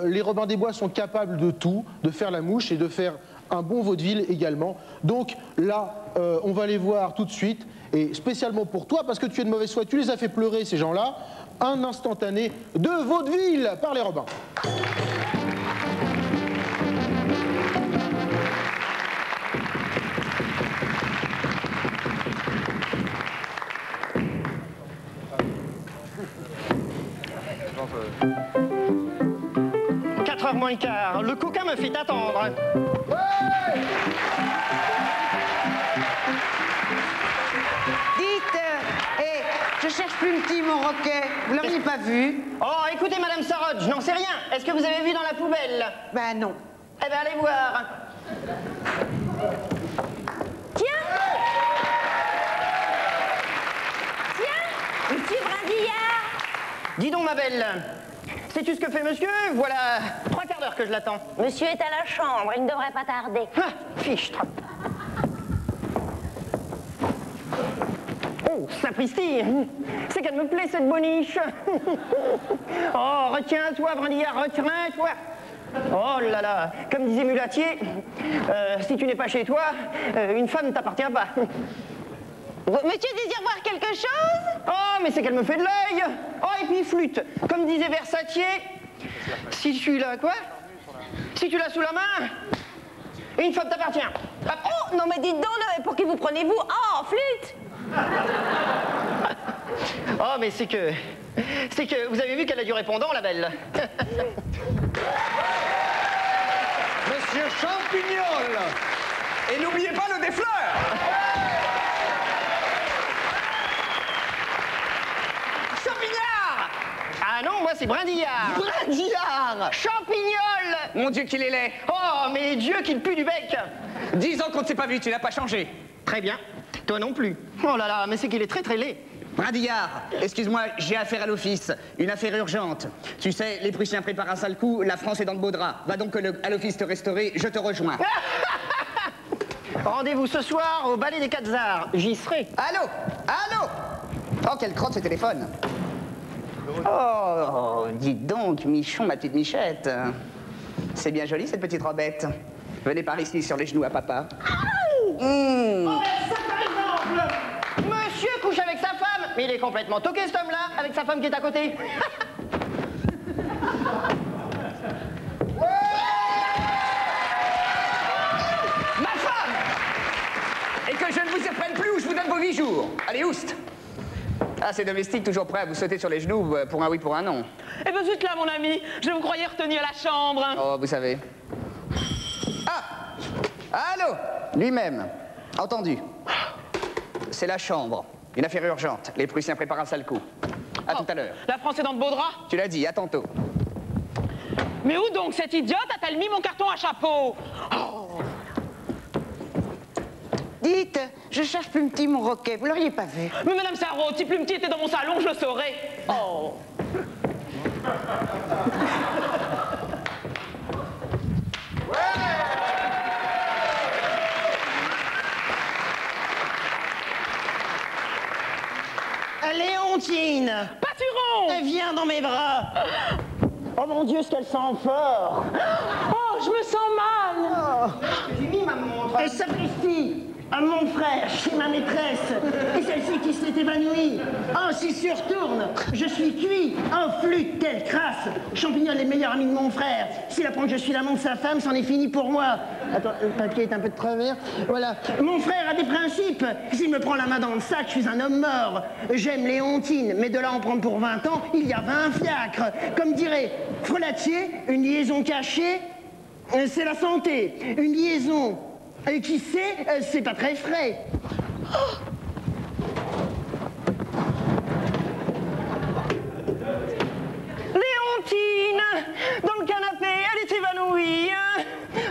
Les Robins des Bois sont capables de tout, de faire la mouche et de faire un bon vaudeville également. Donc là, on va les voir tout de suite, et spécialement pour toi, parce que tu es de mauvaise foi, tu les as fait pleurer, ces gens-là. Un instantané de vaudeville par les Robins. Moins le quart. Le coquin me fait attendre. Dites, je cherche plus le petit, mon roquet. Vous l'auriez pas vu? Oh, écoutez, Madame Sarod, je n'en sais rien. Est-ce que vous avez vu dans la poubelle? Ben non. Eh ben, allez voir. Tiens, monsieur Brindillard. Dis donc, ma belle. Sais-tu ce que fait monsieur? Voilà 3 quarts d'heure que je l'attends. Monsieur est à la chambre, il ne devrait pas tarder. Ah, fichtre. Oh, sapristi. C'est qu'elle me plaît, cette boniche. Oh, retiens-toi, Brindillard, retiens-toi. Oh là là, comme disait Mulatier, si tu n'es pas chez toi, une femme ne t'appartient pas. Monsieur désire voir quelque chose? Oh, mais c'est qu'elle me fait de l'œil. Oh, et puis flûte. Comme disait Versatier, si tu l'as quoi? Si tu l'as sous la main, une femme t'appartient. Oh, non mais dites donc, pour qui vous prenez-vous? Oh, flûte. Oh, mais c'est que vous avez vu qu'elle a du répondant, la belle. Monsieur Champignol. Et n'oubliez pas le défleur. Champignard. Ah non, moi c'est Brindillard. Brindillard. Champignol. Mon Dieu qu'il est laid. Oh, mais Dieu qu'il pue du bec. 10 ans qu'on ne s'est pas vu, tu n'as pas changé. Très bien. Toi non plus. Oh là là, mais c'est qu'il est très très laid. Brindillard, excuse-moi, j'ai affaire à l'office. Une affaire urgente. Tu sais, les Prussiens préparent un sale coup, la France est dans le beau drap. Va donc à l'office te restaurer, je te rejoins. Rendez-vous ce soir au Ballet des 4 Arts. J'y serai. Allô? Allô? Oh, quelle crotte ce téléphone. Oh, dites donc, Michon, ma petite Michette. C'est bien joli, cette petite robette. Venez par ici, sur les genoux à papa. Oh, ça par exemple. Monsieur couche avec sa femme. Mais il est complètement toqué, cet homme-là, avec sa femme qui est à côté. Ma femme! Et que je ne vous surprenne plus ou je vous donne vos 8 jours. Allez, oust! Ah, c'est domestique, toujours prêt à vous sauter sur les genoux pour un oui, pour un non. Eh ben zut là, mon ami, je vous croyais retenu à la chambre. Oh, vous savez. Ah! Allô? Lui-même. Entendu. C'est la chambre. Une affaire urgente. Les Prussiens préparent un sale coup. À tout à l'heure. La France est dans de beaux draps. Tu l'as dit, à tantôt. Mais où donc cette idiote a-t-elle mis mon carton à chapeau? Oh. Dites, je cherche Plumety, mon roquet. Vous l'auriez pas vu? Mais Madame Sarraud, si Plumety était dans mon salon, je le saurais. Oh. Léontine! Pâturon! Viens dans mes bras! Oh mon Dieu, ce qu'elle sent fort! Oh, je me sens mal. J'ai mis ma montre. Et sapristi, mon frère, chez ma maîtresse. Et celle-ci qui s'est évanouie. Oh, si se retourne, je suis cuit. Oh, flûte, quelle crasse. Champignon est le meilleur ami de mon frère. S'il apprend que je suis l'amant de sa femme, c'en est fini pour moi. Attends, le papier est un peu de travers. Voilà. Mon frère a des principes. S'il me prend la main dans le sac, je suis un homme mort. J'aime les ontines, mais de là en prendre pour 20 ans, il y a 20 fiacres. Comme dirait Frelatier, une liaison cachée, c'est la santé. Une liaison, qui sait, c'est pas très frais. Oh. Léontine, dans le canapé, elle est évanouie.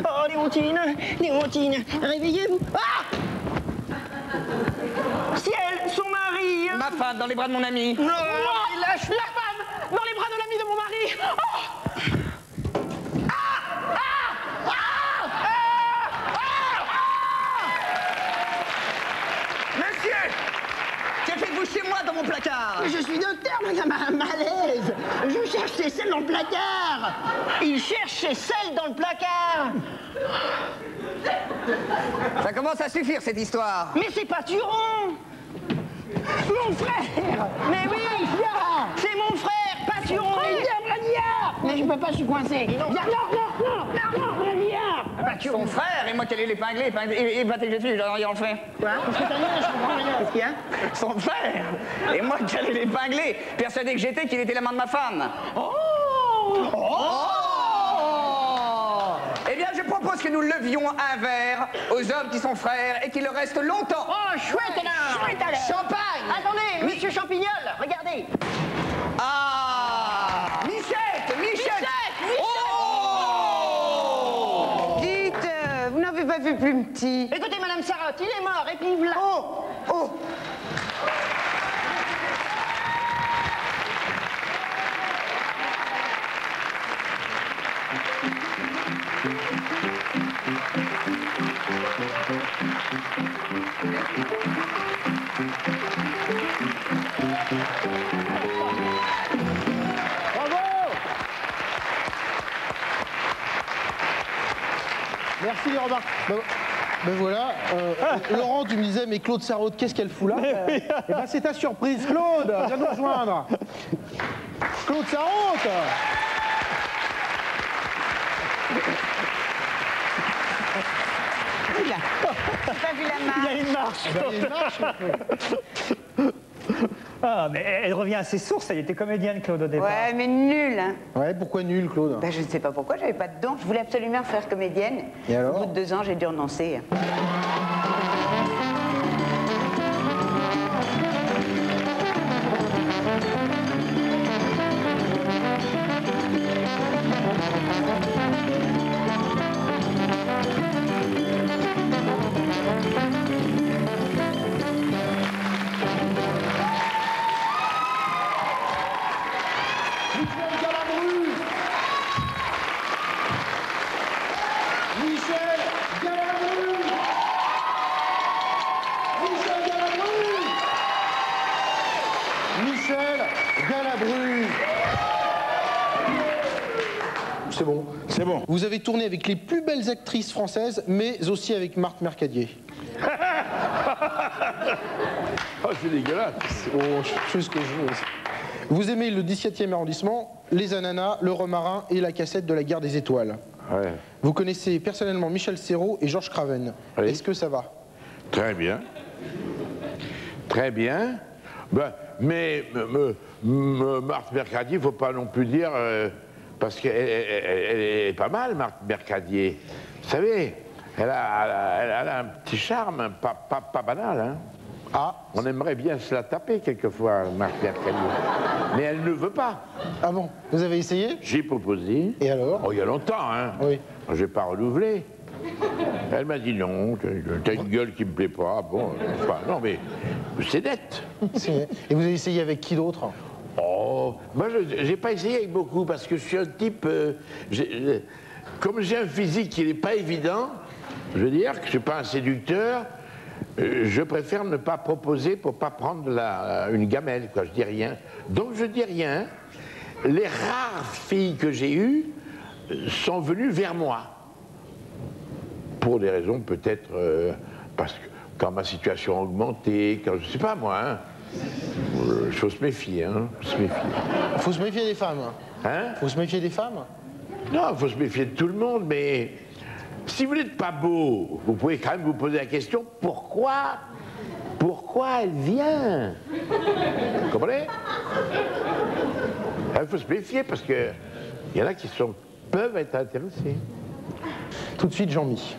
Oh, Léontine, réveillez-vous. Ah! Ciel, son mari. Ma femme dans les bras de mon ami. Non, lâche la femme dans les bras de l'ami de mon mari. Oh! Monsieur, que faites-vous chez moi dans mon placard? Je suis docteur, madame, un malaise. Je cherche ses selles dans le placard. Il cherche ses selles dans le placard. Ça commence à suffire cette histoire. Mais c'est pas Turon. Mon frère. Mais oui, c'est mon frère, pas Turon. Mais je peux pas, je suis coincé. Non, Braillard. Ah bah, son frère, et moi qu'elle est l'épinglé, et va t'éclater dessus, j'en ai rien fait. Quoi? Qu'est-ce que t'as dit? Je comprends rien. Qu'est-ce qu'il y a? Son frère, et moi qu'elle est l'épinglé, persuadé que j'étais qu'il était l'amant de ma femme. Oh! Eh bien, je propose que nous levions un verre aux hommes qui sont frères et qu'il leur reste longtemps. Oh, chouette alors! Chouette alors! Champagne! Attendez, monsieur Champignol, regardez! Ah! Michette! Oh! Dites, vous n'avez pas vu plus petit. Écoutez, madame Sarotte, il est mort, et puis voilà. Oh! Merci les remarques. Ben voilà, Laurent, tu me disais, mais Claude Sarraute, qu'est-ce qu'elle fout là? Eh ben c'est ta surprise, Claude, viens nous rejoindre. Claude Sarraute. J'ai pas vu la marche. Il y a une marche. Ben, il y a une marche. Ah, mais elle revient à ses sources, elle était comédienne, Claude, au départ. Ouais, mais nul, hein. Ouais, pourquoi nul, Claude? Ben, je ne sais pas pourquoi, j'avais pas de dons. Je voulais absolument faire comédienne. Et alors? Au bout de 2 ans, j'ai dû renoncer. C'est bon. C'est bon. Vous avez tourné avec les plus belles actrices françaises, mais aussi avec Marthe Mercadier. Oh, c'est dégueulasse. Oh, je fais ce que je veux. Vous aimez le 17e arrondissement, les ananas, le romarin et la cassette de la guerre des étoiles. Ouais. Vous connaissez personnellement Michel Serrault et Georges Craven. Oui. Est-ce que ça va? Très bien. Très bien. Ben, mais Marthe Mercadier, il ne faut pas non plus dire... parce qu'elle est pas mal, Marthe Mercadier. Vous savez, elle a un petit charme, pas banal. Hein. Ah. On aimerait bien se la taper quelquefois, Marthe Mercadier. Mais elle ne veut pas. Ah bon? Vous avez essayé? J'ai proposé. Et alors? Oh, il y a longtemps, hein. Oui. Je n'ai pas renouvelé. Elle m'a dit non, t'as une gueule qui me plaît pas. Bon, enfin, non, mais c'est net. Et vous avez essayé avec qui d'autre? Oh, moi j'ai pas essayé avec beaucoup parce que je suis un type, comme j'ai un physique qui n'est pas évident, je veux dire que je suis pas un séducteur, je préfère ne pas proposer pour pas prendre une gamelle, quoi. Je dis rien. Donc je dis rien. Les rares filles que j'ai eues sont venues vers moi. pour des raisons peut-être parce que quand ma situation a augmenté, quand je sais pas moi, hein, faut se méfier, hein, se méfier. Faut se méfier des femmes. Hein? Faut se méfier des femmes? Non, faut se méfier de tout le monde, mais si vous n'êtes pas beau, vous pouvez quand même vous poser la question pourquoi elle vient? Vous comprenez? Il faut se méfier parce que il y en a qui peuvent être intéressés. Tout de suite, Jean-Mi.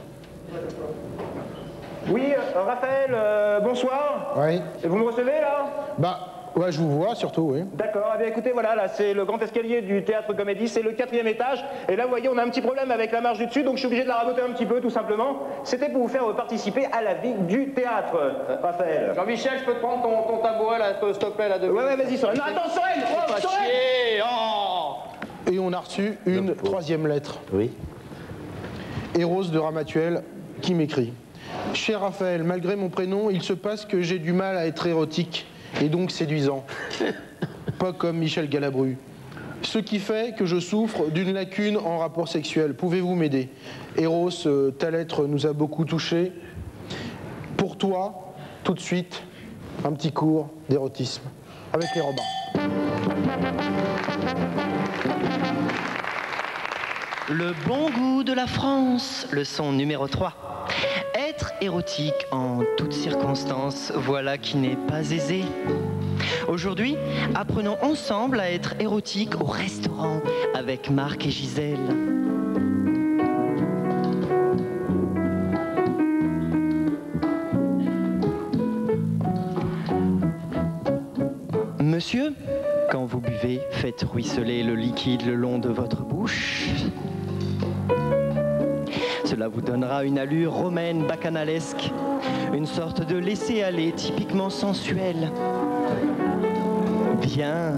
Oui, Raphaël, bonsoir. Oui. Et vous me recevez là? Bah, ouais, je vous vois surtout, oui. D'accord, eh bien écoutez, voilà, là c'est le grand escalier du théâtre comédie, c'est le 4e étage. Et là, vous voyez, on a un petit problème avec la marche du dessus, donc je suis obligé de la raboter un petit peu, tout simplement. C'était pour vous faire participer à la vie du théâtre, Raphaël. Jean-Michel, je peux te prendre ton tabouret là, s'il te plaît, là, de... Ouais, vas-y, Sorel. Non, attends, Sorel! Oh, Sorel! Et on a reçu une 3e lettre. Oui. Eros de Ramatuel qui m'écrit. Cher Raphaël, malgré mon prénom, il se passe que j'ai du mal à être érotique et donc séduisant. Pas comme Michel Galabru. Ce qui fait que je souffre d'une lacune en rapport sexuel. Pouvez-vous m'aider? Eros, ta lettre nous a beaucoup touchés. Pour toi, tout de suite, un petit cours d'érotisme avec les Robins. Le bon goût de la France, leçon numéro 3. Être érotique en toutes circonstances, voilà qui n'est pas aisé. Aujourd'hui, apprenons ensemble à être érotique au restaurant avec Marc et Gisèle. Monsieur, quand vous buvez, faites ruisseler le liquide le long de votre bouche. Cela vous donnera une allure romaine bacchanalesque, une sorte de laisser-aller typiquement sensuel. Bien.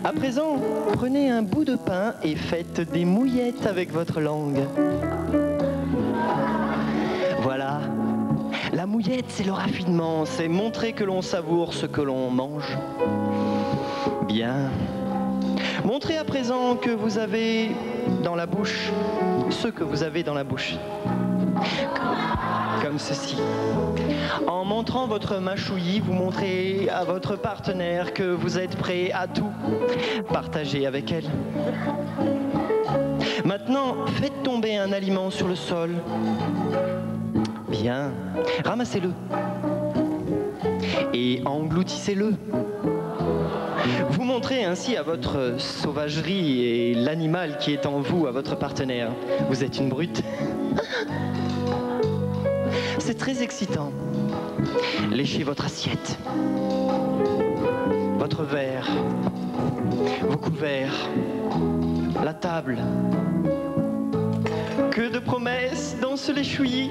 À présent, prenez un bout de pain et faites des mouillettes avec votre langue. Voilà. La mouillette, c'est le raffinement, c'est montrer que l'on savoure ce que l'on mange. Bien. Montrez à présent que vous avez dans la bouche ce que vous avez dans la bouche. Comme ceci. En montrant votre mâchouillis, vous montrez à votre partenaire que vous êtes prêt à tout partager avec elle. Maintenant, faites tomber un aliment sur le sol. Bien. Ramassez-le. Et engloutissez-le. Vous montrez ainsi à votre sauvagerie et l'animal qui est en vous, à votre partenaire. Vous êtes une brute. C'est très excitant. Léchez votre assiette, votre verre, vos couverts, la table. Que de promesses dans ce léchouillis.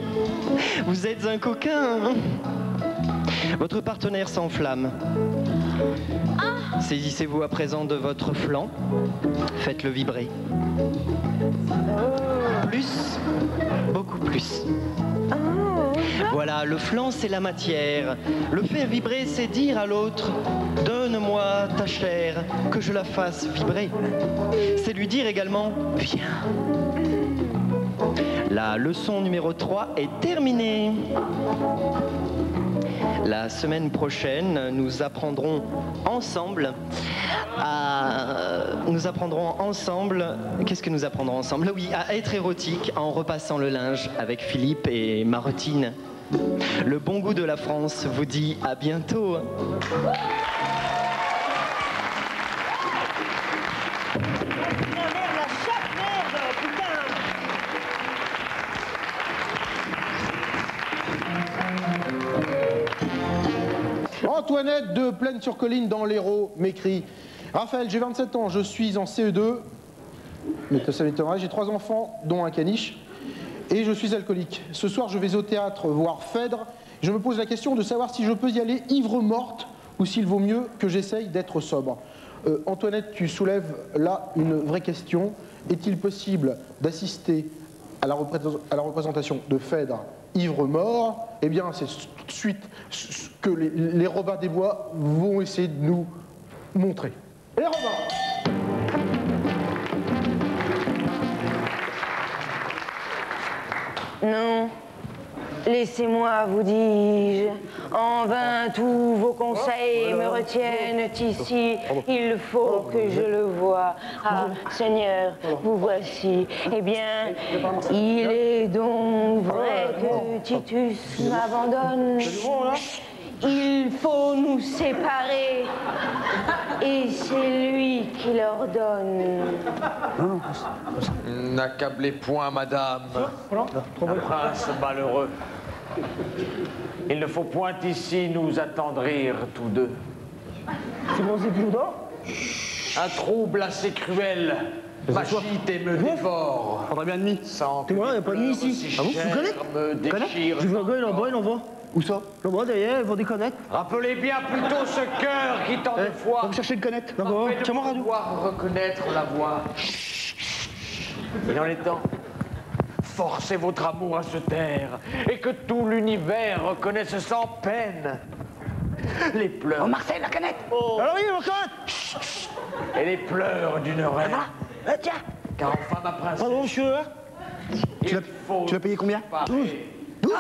Vous êtes un coquin. Votre partenaire s'enflamme. Saisissez-vous à présent de votre flanc. Faites-le vibrer. Plus, beaucoup plus. Voilà, le flanc, c'est la matière. Le faire vibrer, c'est dire à l'autre « Donne-moi ta chair, que je la fasse vibrer ». C'est lui dire également « Viens ». La leçon numéro 3 est terminée. La semaine prochaine, nous apprendrons ensemble qu'est-ce que nous apprendrons ensemble? Oui, à être érotique en repassant le linge avec Philippe et Marotine. Le bon goût de la France vous dit à bientôt. Antoinette de Plaine-sur-Colline dans l'Hérault m'écrit « Raphaël, j'ai 27 ans, je suis en CE2, mais ça m'étonnerait, j'ai 3 enfants, dont un caniche, et je suis alcoolique. Ce soir, je vais au théâtre voir Phèdre. Je me pose la question de savoir si je peux y aller ivre-morte ou s'il vaut mieux que j'essaye d'être sobre. » Antoinette, tu soulèves là une vraie question. Est-il possible d'assister à la représentation de Phèdre ivre-mort? Eh bien, c'est tout de suite ce que les Robins des Bois vont essayer de nous montrer. Les Robins! Non. Laissez-moi, vous dis-je. En vain, tous vos conseils me retiennent ici. Il faut que je le voie. Ah, Seigneur, vous voici. Eh bien, il est donc vrai que Titus m'abandonne. Il faut nous séparer. Et c'est lui qui l'ordonne. N'accablez point, madame. Un prince malheureux. Il ne faut point ici nous attendrir tous deux. Un trouble assez cruel m'agite et me dévore. On va bien de nuit. T'es moi, il n'y a pas de nuit ici. Ah bon, tu connais? Je veux un là-bas, il en va. Où ça? Là-bas, derrière, ils vont déconnecter. Rappelez bien plutôt ce cœur qui tant de fois... Va me chercher le connect. D'abord, tiens-moi radio. Pouvoir reconnaître la voix. Il en est temps. Forcez votre amour à se taire et que tout l'univers reconnaisse sans peine les pleurs... Oh, Marcel, la canette. Alors oui, mon canette. Et les pleurs d'une reine. Tiens. Car enfin, ma princesse... Pardon, monsieur. Tu l'as payé combien? 12. 12 la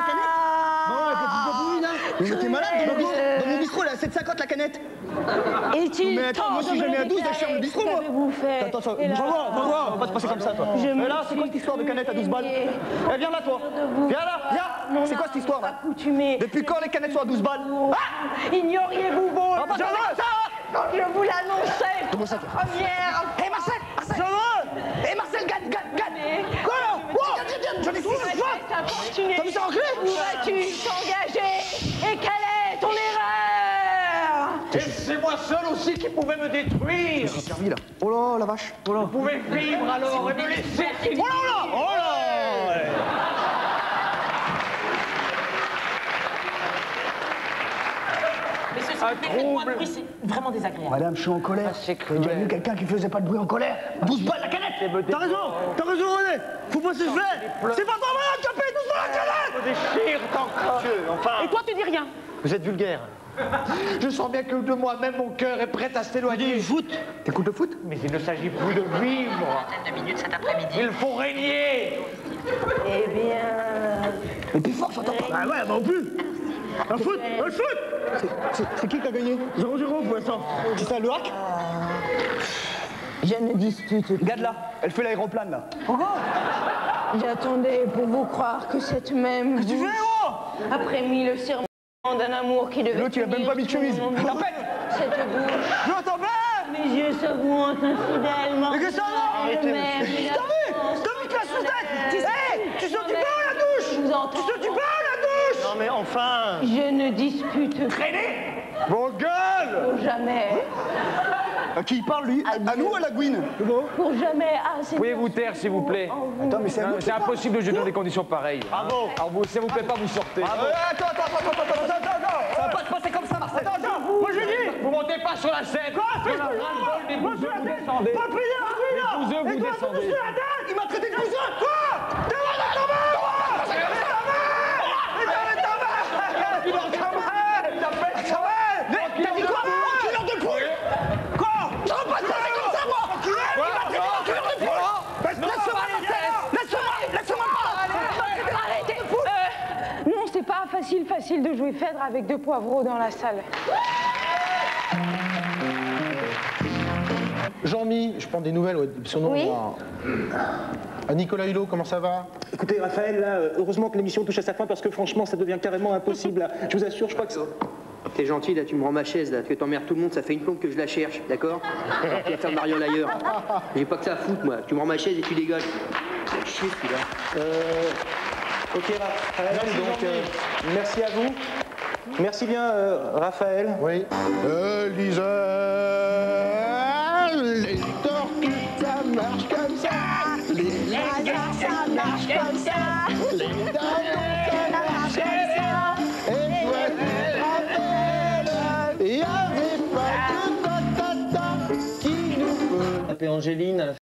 canette? Bon, elle fait plus de bruit, là. Mais t'es malade, dans mon bistrot, elle est à 7,50 la canette. Est-il mais attends, moi si je mets à 12, je ferme le bistrot, moi. Attends, ça, on va pas se passer comme ça, toi. Mais là, c'est quoi cette histoire de canette à 12 balles? Eh, viens là, toi. Viens là, viens. C'est quoi cette histoire, là? Depuis quand les canettes sont à 12 balles? Ignoriez-vous vos... Je vous l'annonçais. Comment ça, toi? Première. Hé, Marcel! Marcel! Hé, Marcel, gagne! Quoi, là? J'en ai 6, t'as mis ça en clé? Où vas-tu t'engager? Et quelle est ton erreur? Et c'est moi seul aussi qui pouvais me détruire. Je suis servi, là. Oh là, la vache. Oh là. Vous pouvez vivre alors et me laisser... Oh là, oh là! Oh là! Mais ce serait peut-être moins de bruit, c'est vraiment désagréable. Madame, je suis en colère. J'ai déjà vu quelqu'un qui faisait pas de bruit en colère. 12 balles la canette. T'as raison, René. Faut pas se faire. C'est pas toi, madame, tu as payé 12 balles la canette. Je déchire encore. Enfin... Et toi, tu dis rien. Vous êtes vulgaire. Je sens bien que de moi-même, mon cœur est prêt à s'éloigner. Du foot. T'écoutes le foot? Mais il ne s'agit plus de vivre. Une de minutes cet après-midi. Il faut régner. Eh bien... Et puis fort, j'entends pas. Ah ouais, bah au plus. Un foot. C'est qui a gagné? 0-0 pour l'instant. C'est ça, le hack? Je ne dispute. Regarde là, elle fait l'aéroplane là. J'attendais pour vous croire que cette même... Qu'est-ce que tu fais, oh? Après mis le serment d'un amour qui devait... L'autre, il a même pas mis de chemise. T'appelles? Cette bouche... Je t'en vais. Mes yeux s'avouant infidèlement... Mais qu'est-ce que ça va? T'as vu que la sous-tête? Hé, tu sors du bain ou la douche? Tu sors du bain ou la douche? Non mais enfin... Je ne dispute... Traîner? Bon gueule! Pour jamais... À qui il parle, lui? À nous ou à la Gouine? Pour jamais... Ah, c'est... Pouvez vous taire, s'il vous plaît? Attends, mais c'est impossible de jouer dans des conditions pareilles. Bravo! Alors vous, s'il vous plaît, pas vous sortez. Attends! Ça va pas se passer comme ça, Marcel! Attends! Moi je dis! Vous montez pas sur la scène! Quoi? Moi je suis la tête! Pas prier la rue, là! Les bouseux, vous descendez! Et toi, la tête! Il m'a traité de bouseux! Quoi? T'es mal dans ta main, toi! T'es mal dans ta main! T'es mal dans ta main! T'as dit quoi? Enculeur de poule! Quoi? Je veux pas te passer comme ça, moi! Il m'a traité d'enculeur de poule! Laisse-moi pas! Arrêtez! Non, c'est pas facile de jouer Phèdre avec deux poivreaux dans la salle. Jean-Mi, je prends des nouvelles, ouais, son nom. Oui. Nicolas Hulot, comment ça va? Écoutez, Raphaël, là, heureusement que l'émission touche à sa fin parce que franchement, ça devient carrément impossible. Là. Je vous assure, je crois que ça... T'es gentil, là, tu me rends ma chaise, là, que t'emmerdes tout le monde, ça fait une plombe que je la cherche, d'accord? Alors tu vas faire Mariole ailleurs. J'ai pas que ça à foutre, moi. Tu me rends ma chaise et tu dégages. C'est chier, celui-là. Ok, Raphaël, donc, merci à vous. Merci bien, Raphaël. Oui. Lisa, les tortues, ça marche comme ça. Les lasers, ça marche comme ça. Les dindons, ça marche comme ça. Et toi, tu te rappelles, il y avait pas de ta qui nous... Angéline.